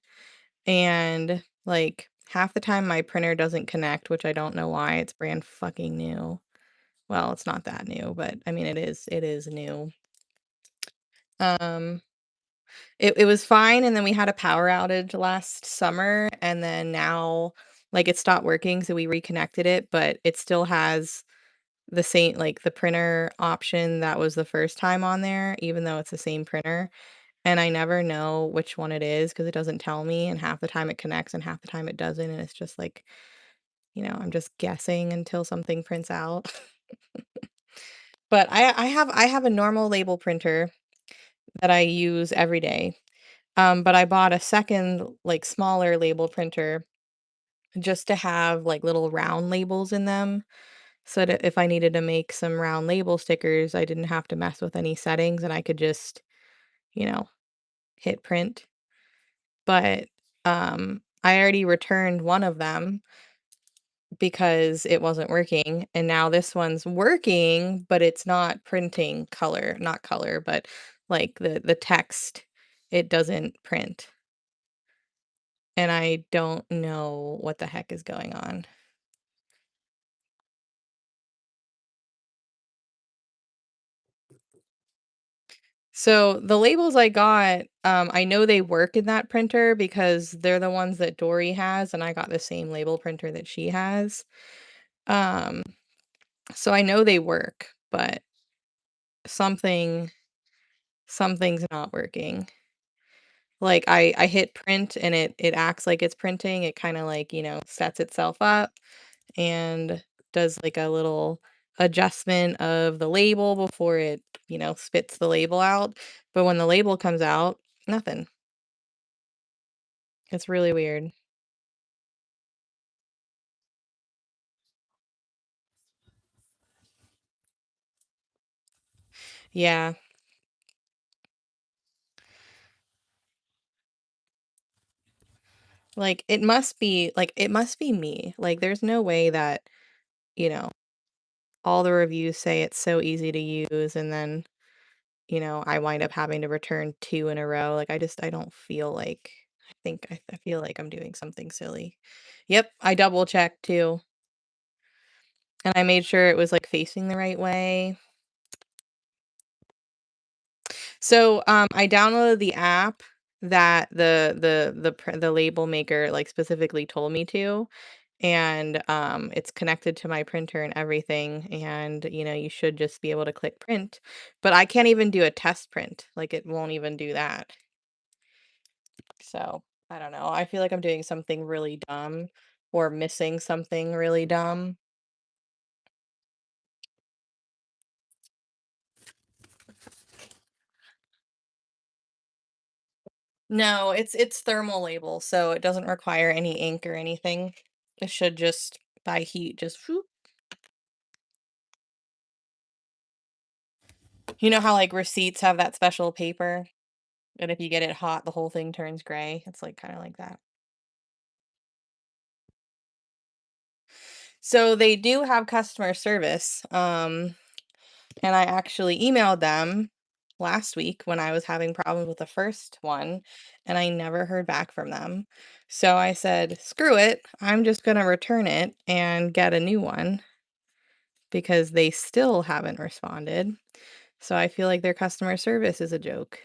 and, like, half the time my printer doesn't connect, which I don't know why. It's brand fucking new. Well, it's not that new, but I mean it is new. Um, it was fine, and then we had a power outage last summer, and then now, like, it stopped working, so we reconnected it, but it still has the same, like, the printer option that was the first time on there, even though it's the same printer, and I never know which one it is because it doesn't tell me, and half the time it connects and half the time it doesn't, and it's just like, I'm just guessing until something prints out. But I have a normal label printer that I use every day. But I bought a second, like, smaller label printer just to have, like, little round labels in them so that if I needed to make some round label stickers, I didn't have to mess with any settings and I could just, you know, hit print. But I already returned one of them because it wasn't working, and now this one's working, but it's not printing color, not color, but like the text, it doesn't print. And I don't know what the heck is going on. So the labels I got, I know they work in that printer because they're the ones that Dory has, and I got the same label printer that she has. Um, so I know they work, but something something's not working. Like, I hit print and it acts like it's printing. It kinda, like, sets itself up and does, like, a little adjustment of the label before it, spits the label out. But when the label comes out, nothing. It's really weird. Yeah. It must be me. Like, there's no way that, you know, all the reviews say it's so easy to use and then I wind up having to return 2 in a row. Like, I don't feel like I feel like I'm doing something silly. Yep, I double checked too, and I made sure it was, like, facing the right way. So, I downloaded the app that the label maker, like, specifically told me to, and, it's connected to my printer and everything, and, you should just be able to click print, but I can't even do a test print, like, it won't even do that. So, I don't know. I feel like I'm doing something really dumb or missing something really dumb. No, it's thermal label, so it doesn't require any ink or anything. It should just by heat just whoop. You know how like receipts have that special paper? And if you get it hot, the whole thing turns gray. It's like kind of like that. So they do have customer service. And I actually emailed them last week when I was having problems with the first one, and I never heard back from them. So I said, screw it. I'm just going to return it and get a new one because they still haven't responded. So I feel like their customer service is a joke.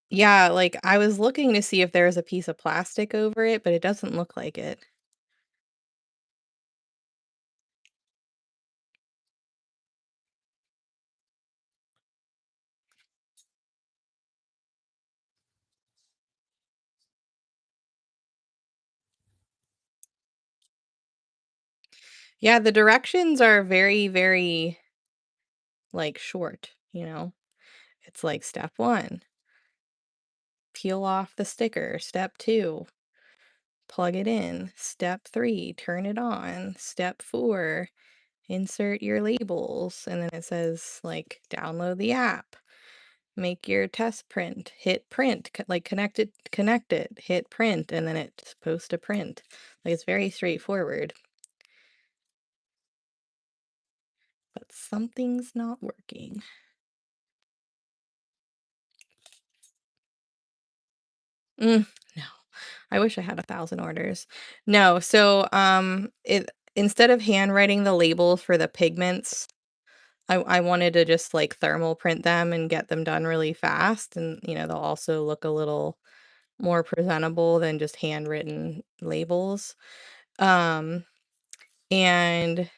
Yeah, like, I was looking to see if there was a piece of plastic over it, but it doesn't look like it. Yeah, the directions are very, very, like, short, you know? It's like step 1, peel off the sticker. Step 2, plug it in. Step 3, turn it on. Step 4, insert your labels. And then it says, like, download the app, make your test print, hit print, like connect it, hit print, and then it's supposed to print. Like, it's very straightforward, but something's not working. No. I wish I had 1,000 orders. No, so, it instead of handwriting the labels for the pigments, I wanted to just, like, thermal print them and get them done really fast, and, they'll also look a little more presentable than just handwritten labels. Um, and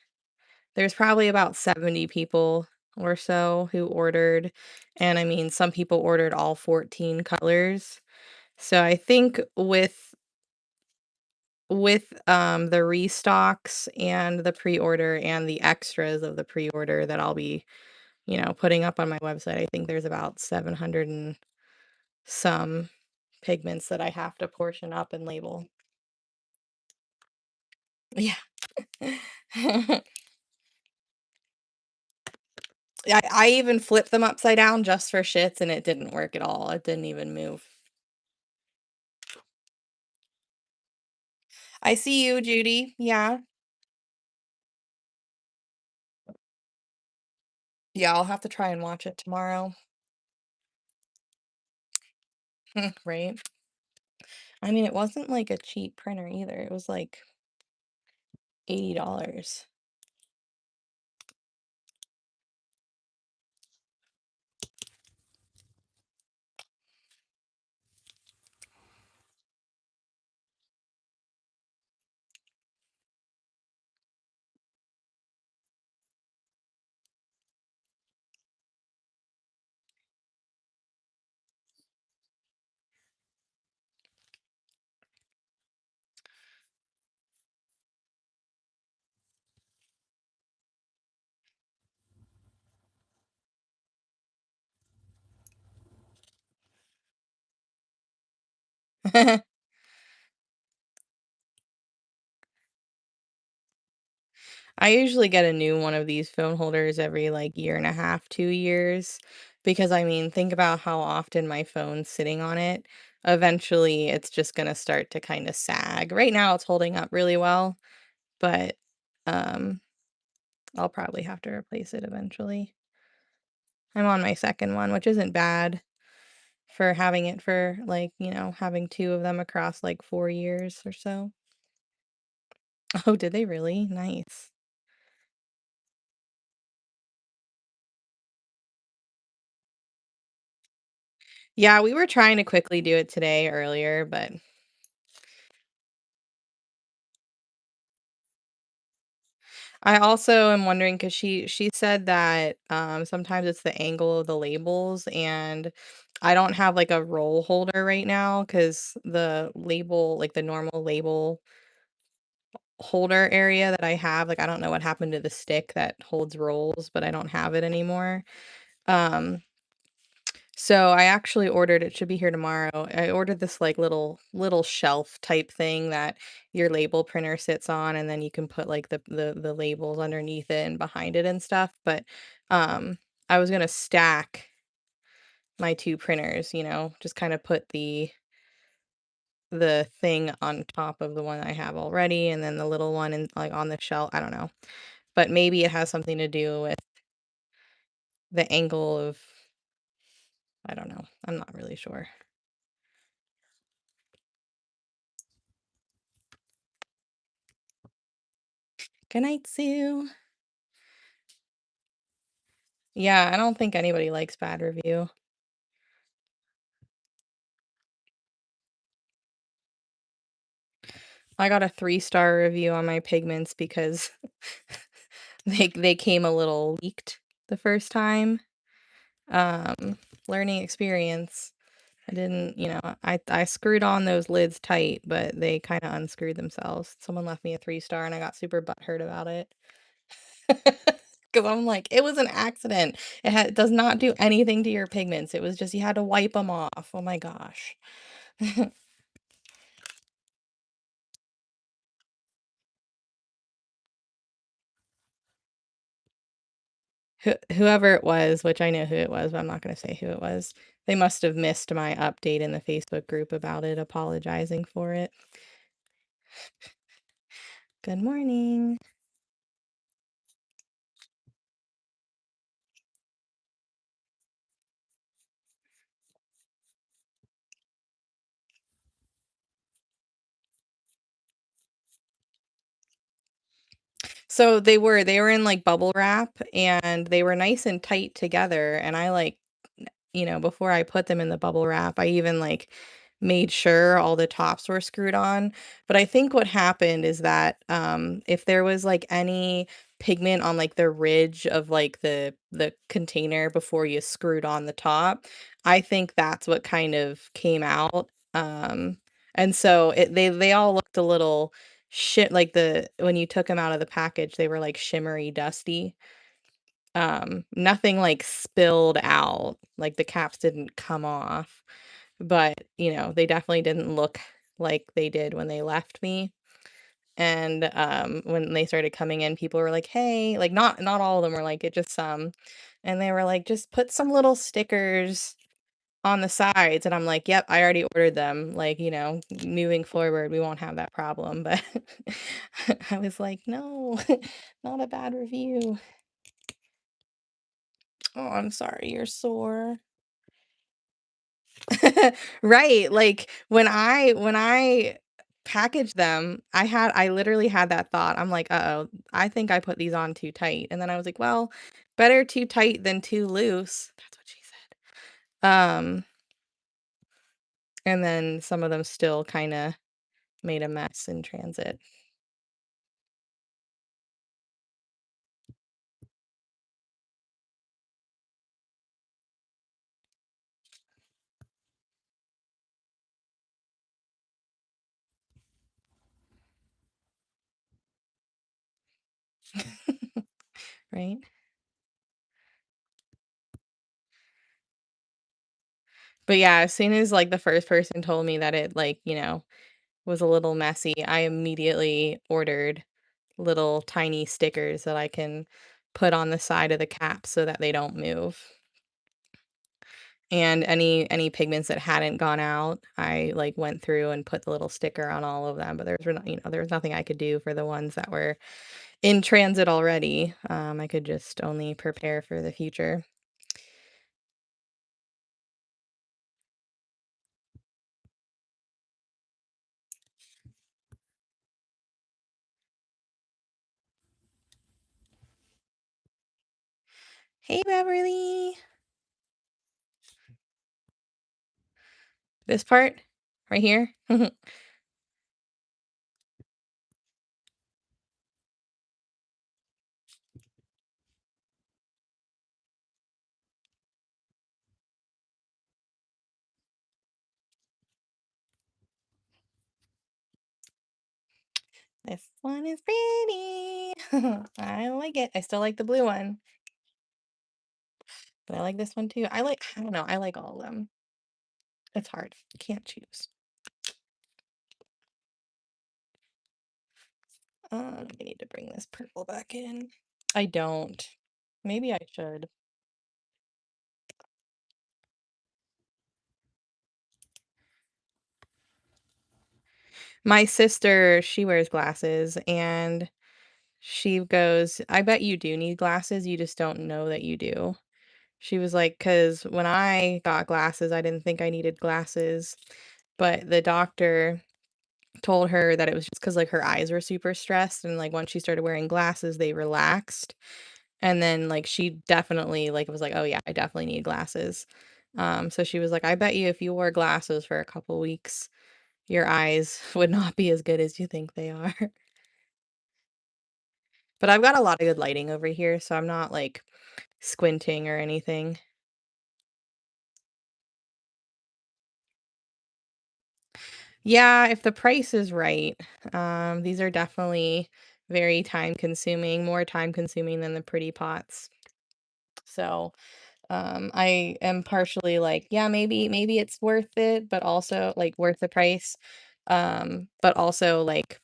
there's probably about 70 people or so who ordered, and, I mean, some people ordered all 14 colors. So I think with the restocks and the pre-order and the extras of the pre-order that I'll be, putting up on my website, I think there's about 700 and some pigments that I have to portion up and label. Yeah. I even flipped them upside down just for shits, and it didn't work at all. It didn't even move. I see you, Judy. Yeah. Yeah, I'll have to try and watch it tomorrow. Right? I mean, it wasn't like a cheap printer either. It was like $80. I usually get a new one of these phone holders every like year and a half, 2 years, because I mean, think about how often my phone's sitting on it. Eventually, it's just gonna start to kind of sag. Right now, it's holding up really well, but um, I'll probably have to replace it eventually. I'm on my second one, which isn't bad for having it for like, having two of them across like 4 years or so. Oh, did they really? Nice. Yeah, we were trying to quickly do it today earlier, but I also am wondering because she said that sometimes it's the angle of the labels, and I don't have like a roll holder right now because the label, like the normal label holder area that I have, like I don't know what happened to the stick that holds rolls, but I don't have it anymore. Um, So I actually ordered it should be here tomorrow. I ordered this like little shelf type thing that your label printer sits on, and then you can put like the labels underneath it and behind it and stuff. But um I was gonna stack my two printers, just kind of put the thing on top of the one I have already and then the little one and like on the shelf. I don't know. But maybe it has something to do with the angle of I don't know. I'm not really sure. Good night, Sue. Yeah, I don't think anybody likes bad review. I got a 3-star review on my pigments because they came a little leaked the first time. Learning experience. I didn't, I screwed on those lids tight, but they kinda unscrewed themselves. Someone left me a 3-star and I got super butthurt about it. 'Cause I'm like, "It was an accident. It does not do anything to your pigments. It was just you had to wipe them off." Oh my gosh. Whoever it was, which I know who it was, but I'm not gonna say who it was, they must have missed my update in the Facebook group about it, apologizing for it. Good morning. So they were in, like, bubble wrap, and they were nice and tight together, and I, like, before I put them in the bubble wrap, I even, like, made sure all the tops were screwed on, but I think what happened is that, if there was, like, any pigment on, like, the ridge of, like, the container before you screwed on the top, I think that's what kind of came out, and so they all looked a little shit like, when you took them out of the package, they were, like, shimmery dusty. Nothing, like, spilled out, like, the caps didn't come off, but, they definitely didn't look like they did when they left me, and, when they started coming in, people were like, "Hey," like, not all of them were like it, just some, and they were like, "Just put some little stickers on the sides," and I'm like, "Yep, I already ordered them, like, moving forward, we won't have that problem," but I was like, "No, not a bad review." Oh, I'm sorry you're sore. Right, like, when I packaged them, I literally had that thought, I'm like, "Uh-oh, I think I put these on too tight," and then I was like, "Well, better too tight than too loose." That's what she said. And then some of them still kinda made a mess in transit. Right? But, yeah, as soon as, like, the first person told me that it, like, was a little messy, I immediately ordered little tiny stickers that I can put on the side of the cap so that they don't move. And any pigments that hadn't gone out, I, like, went through and put the little sticker on all of them, but there was nothing I could do for the ones that were in transit already. I could just only prepare for the future. Hey, Beverly. This part right here. This one is pretty. I like it. I still like the blue one, but I like this one too. I don't know, I like all of them. It's hard. Can't choose. I need to bring this purple back in. I don't. Maybe I should. My sister, she wears glasses and she goes, "I bet you do need glasses, you just don't know that you do." She was like, "'Cause when I got glasses, I didn't think I needed glasses, but the doctor told her that it was just 'cause, like, her eyes were super stressed, and, like, once she started wearing glasses, they relaxed, and then, like, she definitely, like, was like, 'Oh, yeah, I definitely need glasses.'" So she was like, "I bet you if you wore glasses for a couple weeks, your eyes would not be as good as you think they are. But I've got a lot of good lighting over here, so I'm not, like, squinting or anything. Yeah, if the price is right. These are definitely very time consuming, more time consuming than the pretty pots. So, I am partially like, yeah, maybe it's worth it, but also like worth the price. But also like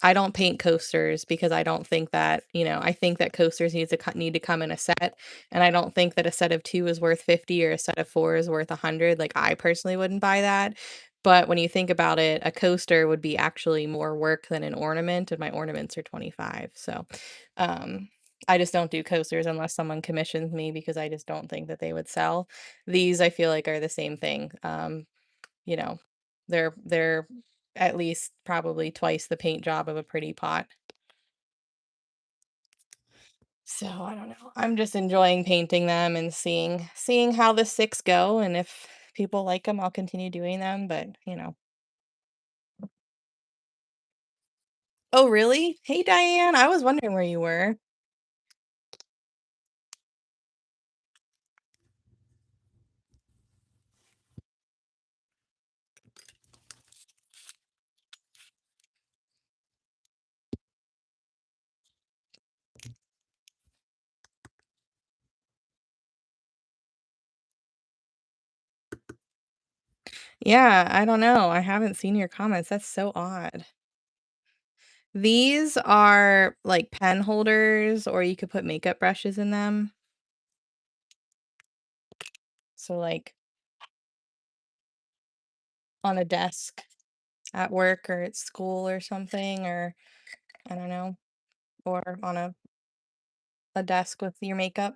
I don't paint coasters because I don't think that, I think that coasters need to come in a set, and I don't think that a set of 2 is worth 50 or a set of 4 is worth 100. Like, I personally wouldn't buy that, but when you think about it, a coaster would be actually more work than an ornament, and my ornaments are 25. So, um, I just don't do coasters unless someone commissions me because I just don't think that they would sell. These I feel like are the same thing. You know, they're at least probably twice the paint job of a pretty pot. So, I don't know. I'm just enjoying painting them and seeing how the 6 go, and if people like them, 'em, I'll continue doing them, but. Oh, really? Hey, Diane, I was wondering where you were. Yeah, I don't know. I haven't seen your comments. That's so odd. These are, like, pen holders, or you could put makeup brushes in them. So, like, on a desk at work or at school or something, or I don't know, or on a desk with your makeup.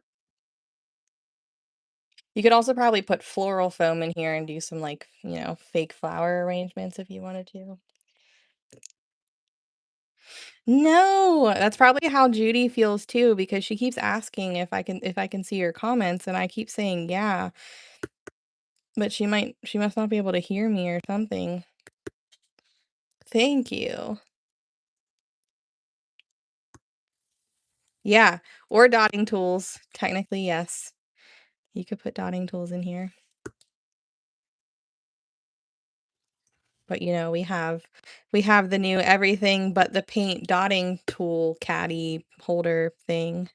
You could also probably put floral foam in here and do some, like, fake flower arrangements if you wanted to. No, that's probably how Judy feels too because she keeps asking if I can see her comments, and I keep saying, "Yeah," but she must not be able to hear me or something. Thank you. Yeah, or dotting tools. Technically, yes. You could put dotting tools in here. But, we have the new everything but the paint dotting tool caddy holder thing.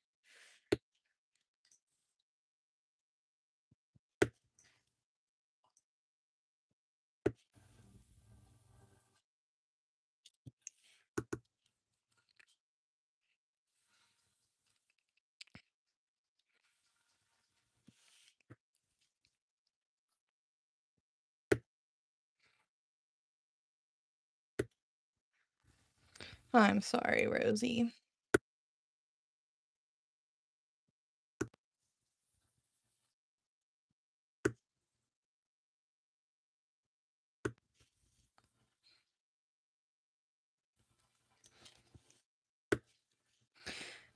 I'm sorry, Rosie.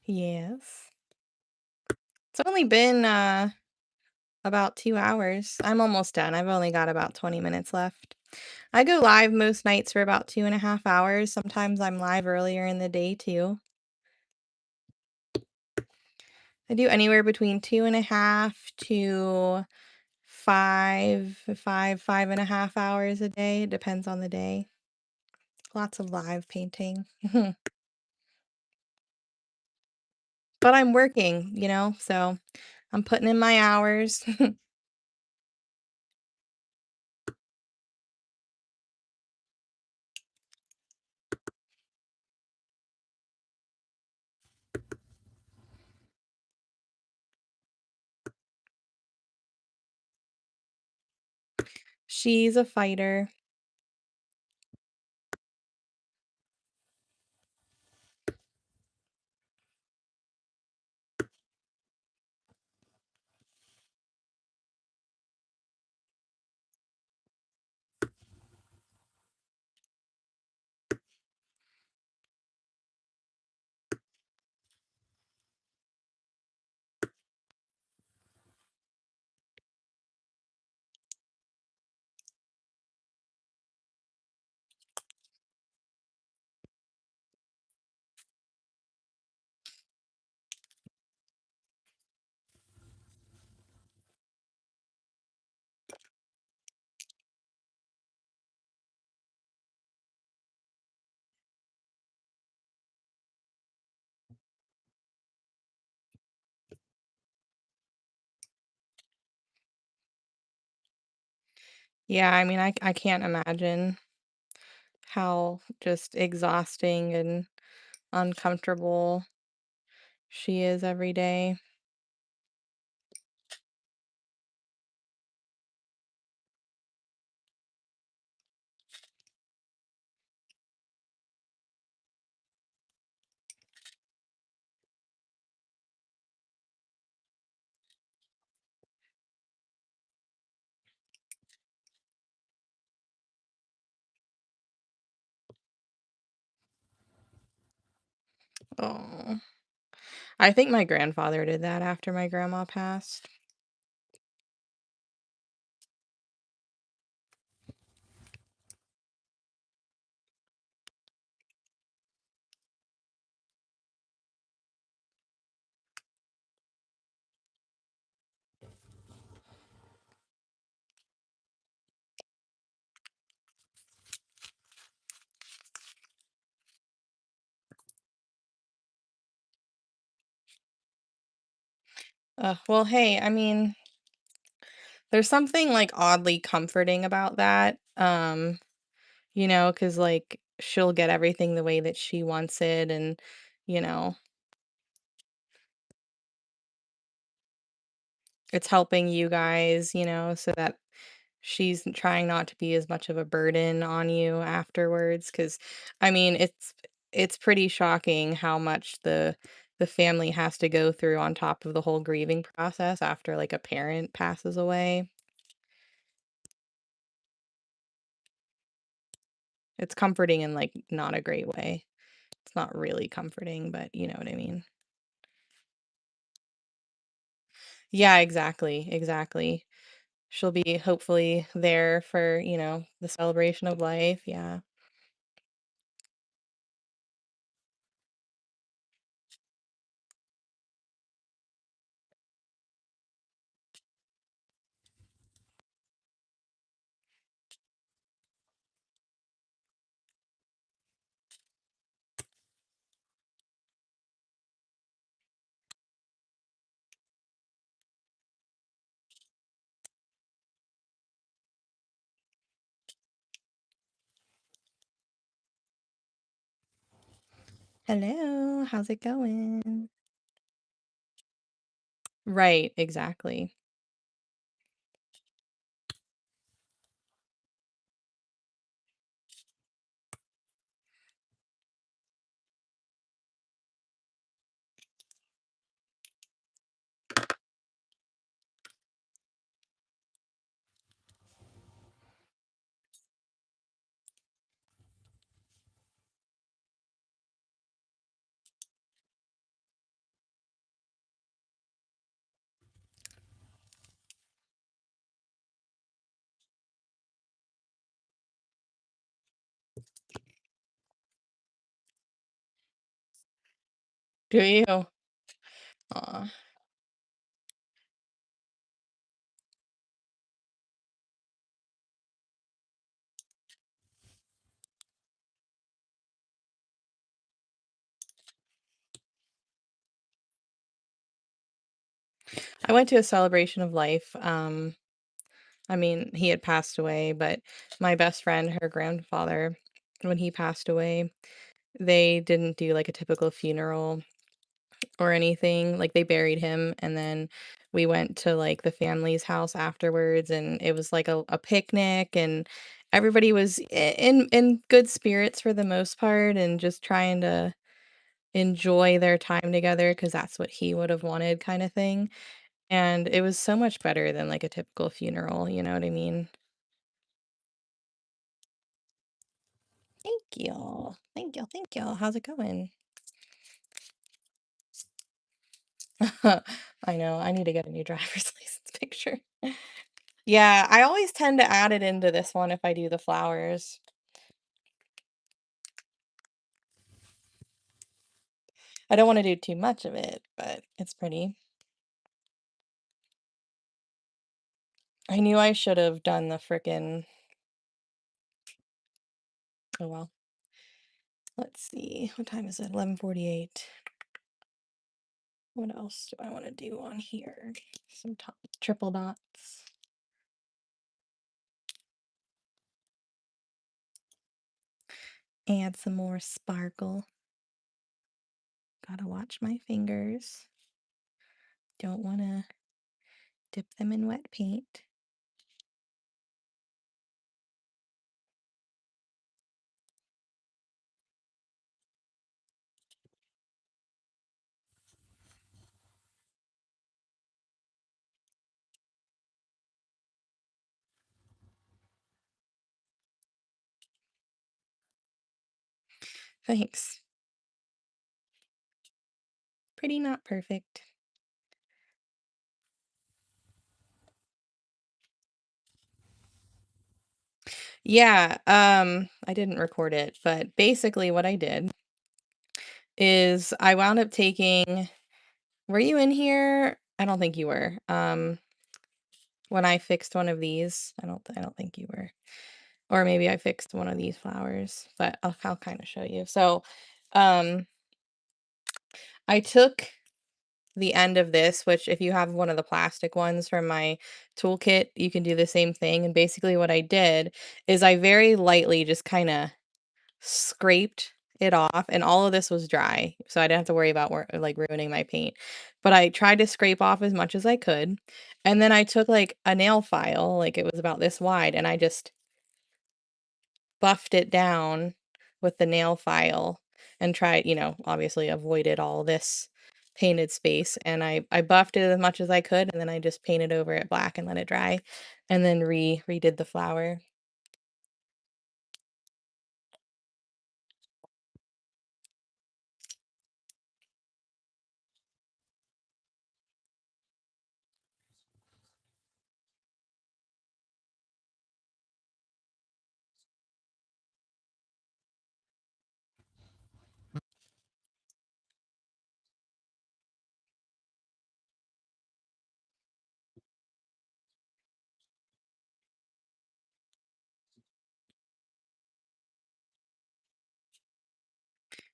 Yes. It's only been, about 2 hours. I'm almost done. I've only got about 20 minutes left. I go live most nights for about 2.5 hours. Sometimes I'm live earlier in the day too. I do anywhere between 2.5 to 5.5 hours a day. It depends on the day. Lots of live painting. But I'm working, so I'm putting in my hours. She's a fighter. Yeah, I mean, I can't imagine how just exhausting and uncomfortable she is every day. Oh, I think my grandfather did that after my grandma passed. Well, hey, I mean, there's something like oddly comforting about that. Because like she'll get everything the way that she wants it, and you know, it's helping you guys, so that she's trying not to be as much of a burden on you afterwards. Because I mean, it's pretty shocking how much the family has to go through on top of the whole grieving process after like a parent passes away. It's comforting in like not a great way. It's not really comforting, but you know what I mean. Yeah, exactly, exactly. She'll be hopefully there for, the celebration of life. Yeah. Hello, how's it going? Right, exactly. Do you? Aw. I went to a celebration of life. I mean, he had passed away, but my best friend, her grandfather, when he passed away, they didn't do like a typical funeral or anything. Like they buried him and then we went to like the family's house afterwards and it was like a picnic and everybody was in good spirits for the most part and just trying to enjoy their time together because that's what he would have wanted kind of thing. And it was so much better than like a typical funeral, you know what I mean? Thank you. Thank you. Thank you. How's it going? I know. I need to get a new driver's license picture. Yeah, I always tend to add it into this one if I do the flowers. I don't want to do too much of it, but it's pretty. I knew I should have done the frickin' oh well. Let's see. What time is it? 11:48. What else do I want to do on here? Some triple dots. Add some more sparkle. Gotta watch my fingers. Don't want to dip them in wet paint. Thanks. Pretty not perfect. Yeah, I didn't record it, but basically what I did is I wound up taking were you in here? I don't think you were. When I fixed one of these, I don't think you were. Or maybe I fixed one of these flowers, but I'll kind of show you. So, um, I took the end of this, which if you have one of the plastic ones from my toolkit, you can do the same thing. And basically what I did is I very lightly just kind of scraped it off, and all of this was dry, so I didn't have to worry about like ruining my paint. But I tried to scrape off as much as I could, and then I took like a nail file, like it was about this wide, and I just buffed it down with the nail file and tried, obviously avoided all this painted space. And I buffed it as much as I could, and then I just painted over it black and let it dry, and then redid the flower.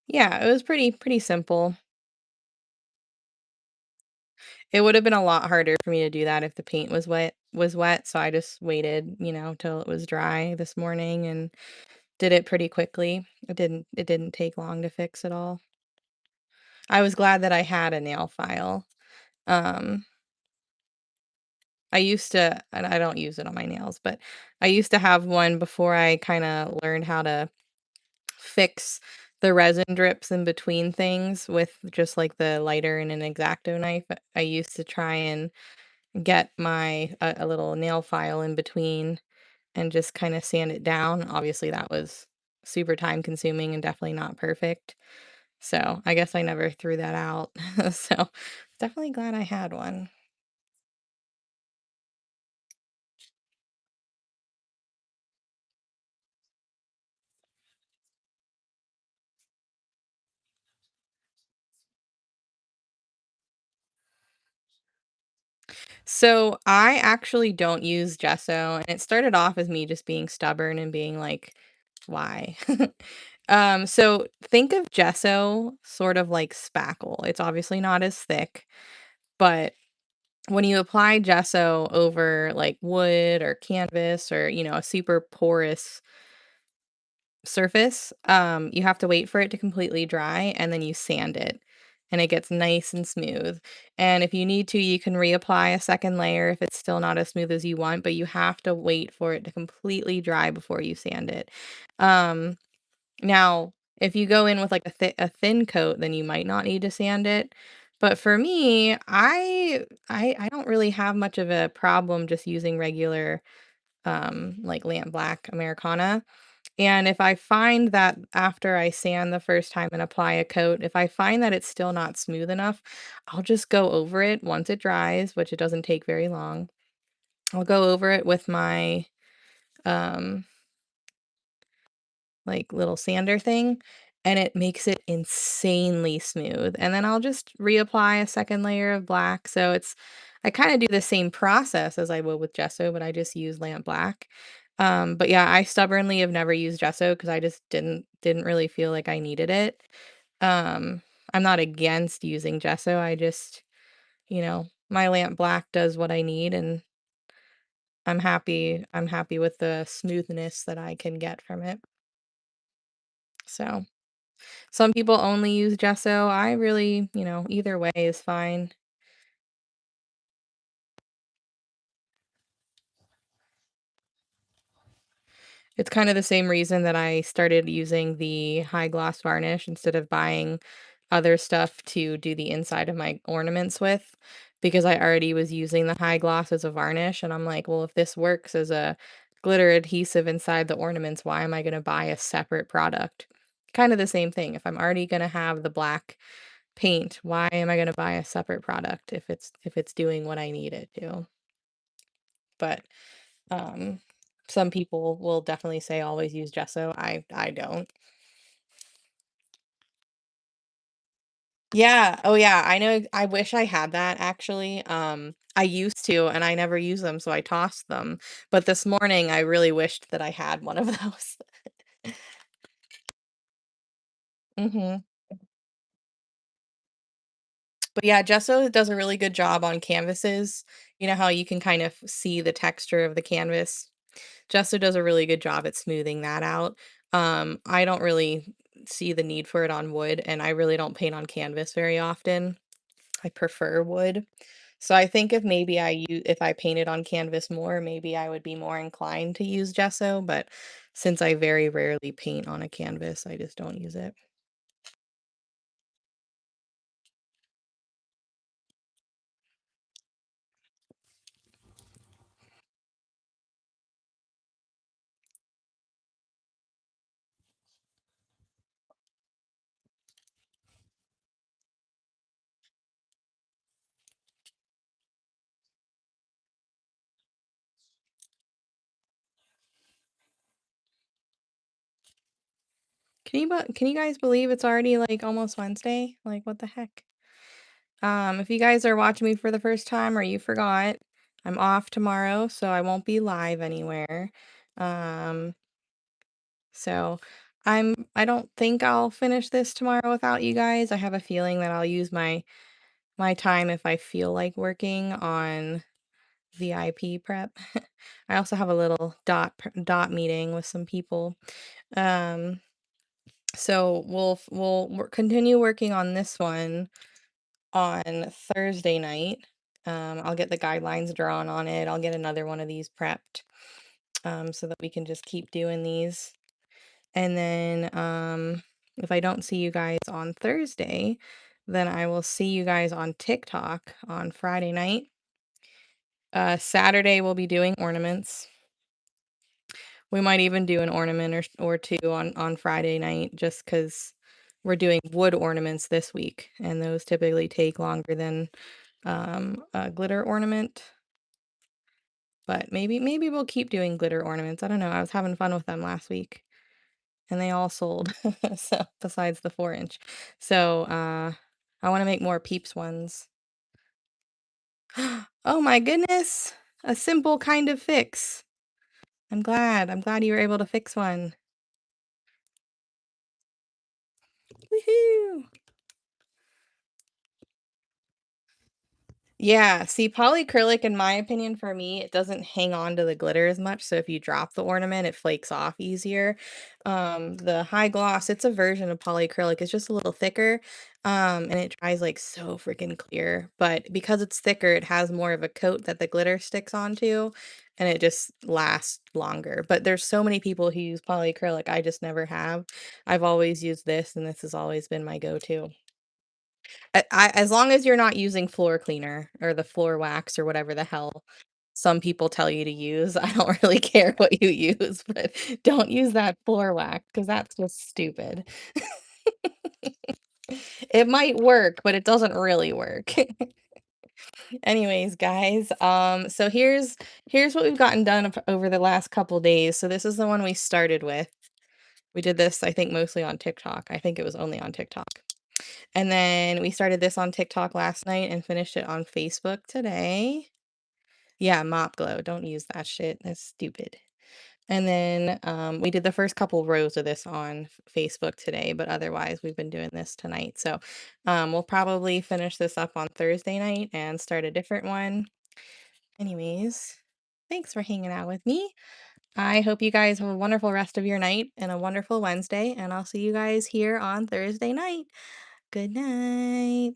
Yeah, it was pretty simple. It would have been a lot harder for me to do that if the paint was wet, so I just waited, till it was dry this morning and did it pretty quickly. It didn't take long to fix it all. I was glad that I had a nail file. Um, I used to, and I don't use it on my nails, but I used to have one before I kind of learned how to fix the resin drips in between things with just like the lighter and an X-Acto knife. I used to try and get my a little nail file in between and just kind of sand it down. Obviously, that was super time consuming and definitely not perfect. So I guess I never threw that out. So definitely glad I had one. So I actually don't use gesso, and it started off as me just being stubborn and being like, why? So think of gesso sort of like spackle. It's obviously not as thick, but when you apply gesso over like wood or canvas or, a super porous surface, you have to wait for it to completely dry and then you sand it and it gets nice and smooth. And if you need to, you can reapply a second layer if it's still not as smooth as you want, but you have to wait for it to completely dry before you sand it. Um, Now, if you go in with like a thin coat, then you might not need to sand it. But for me, I don't really have much of a problem just using regular like lamp black Americana. And if I find that after I sand the first time and apply a coat, if I find that it's still not smooth enough, I'll just go over it once it dries, which it doesn't take very long. I'll go over it with my um like little sander thing, and it makes it insanely smooth. And then I'll just reapply a second layer of black. So I kind of do the same process as I would with gesso, but I just use lamp black. But yeah, I stubbornly have never used gesso because I just didn't really feel like I needed it. Um, I'm not against using gesso. I just, my lamp black does what I need, and I'm happy with the smoothness that I can get from it. So, some people only use gesso. I really, either way is fine. It's kind of the same reason that I started using the high gloss varnish instead of buying other stuff to do the inside of my ornaments with, because I already was using the high gloss as a varnish, and I'm like, well, if this works as a glitter adhesive inside the ornaments, why am I going to buy a separate product? Kind of the same thing. If I'm already going to have the black paint, why am I going to buy a separate product if it's doing what I need it to? But um, some people will definitely say always use gesso. I don't. Yeah. Oh yeah. I know. I wish I had that actually. I used to, and I never use them, so I tossed them. But this morning, I really wished that I had one of those. hmm But yeah, gesso does a really good job on canvases. You know how you can kind of see the texture of the canvas. Gesso does a really good job at smoothing that out. I don't really see the need for it on wood, and I really don't paint on canvas very often. I prefer wood. So I think if I painted on canvas more, maybe I would be more inclined to use gesso, but since I very rarely paint on a canvas, I just don't use it. Can you guys believe it's already like almost Wednesday? Like what the heck? If you guys are watching me for the first time or you forgot, I'm off tomorrow, so I won't be live anywhere. Um, so I don't think I'll finish this tomorrow without you guys. I have a feeling that I'll use my time if I feel like working on VIP prep. I also have a little dot meeting with some people. Um, so continue working on this one on Thursday night. I'll get the guidelines drawn on it. I'll get another one of these prepped, so that we can just keep doing these. And then if I don't see you guys on Thursday, then I will see you guys on TikTok on Friday night. Saturday we'll be doing ornaments. We might even do an ornament or two on Friday night just because we're doing wood ornaments this week, and those typically take longer than a glitter ornament. But maybe we'll keep doing glitter ornaments. I don't know. I was having fun with them last week, and they all sold. So besides the 4 inch, so I want to make more peeps ones. Oh my goodness, a simple kind of fix. I'm glad you were able to fix one. Woohoo! Yeah, see, polyacrylic, in my opinion, for me, it doesn't hang on to the glitter as much. So if you drop the ornament, it flakes off easier. The high gloss, it's a version of polyacrylic. It's just a little thicker. And it dries like so freaking clear. But because it's thicker, it has more of a coat that the glitter sticks onto, and it just lasts longer. But there's so many people who use polyacrylic. I just never have. I've always used this, and this has always been my go-to. As long as you're not using floor cleaner or the floor wax or whatever the hell some people tell you to use, I don't really care what you use, but don't use that floor wax because that's just stupid. It might work, but it doesn't really work. Anyways, guys, so here's what we've gotten done over the last couple days. So this is the one we started with. We did this, I think, mostly on TikTok. I think it was only on TikTok. And then we started this on TikTok last night and finished it on Facebook today. Yeah, mop glow. Don't use that shit. That's stupid. And then we did the first couple rows of this on Facebook today, but otherwise we've been doing this tonight. So we'll probably finish this up on Thursday night and start a different one. Anyways, thanks for hanging out with me. I hope you guys have a wonderful rest of your night and a wonderful Wednesday, and I'll see you guys here on Thursday night. Good night.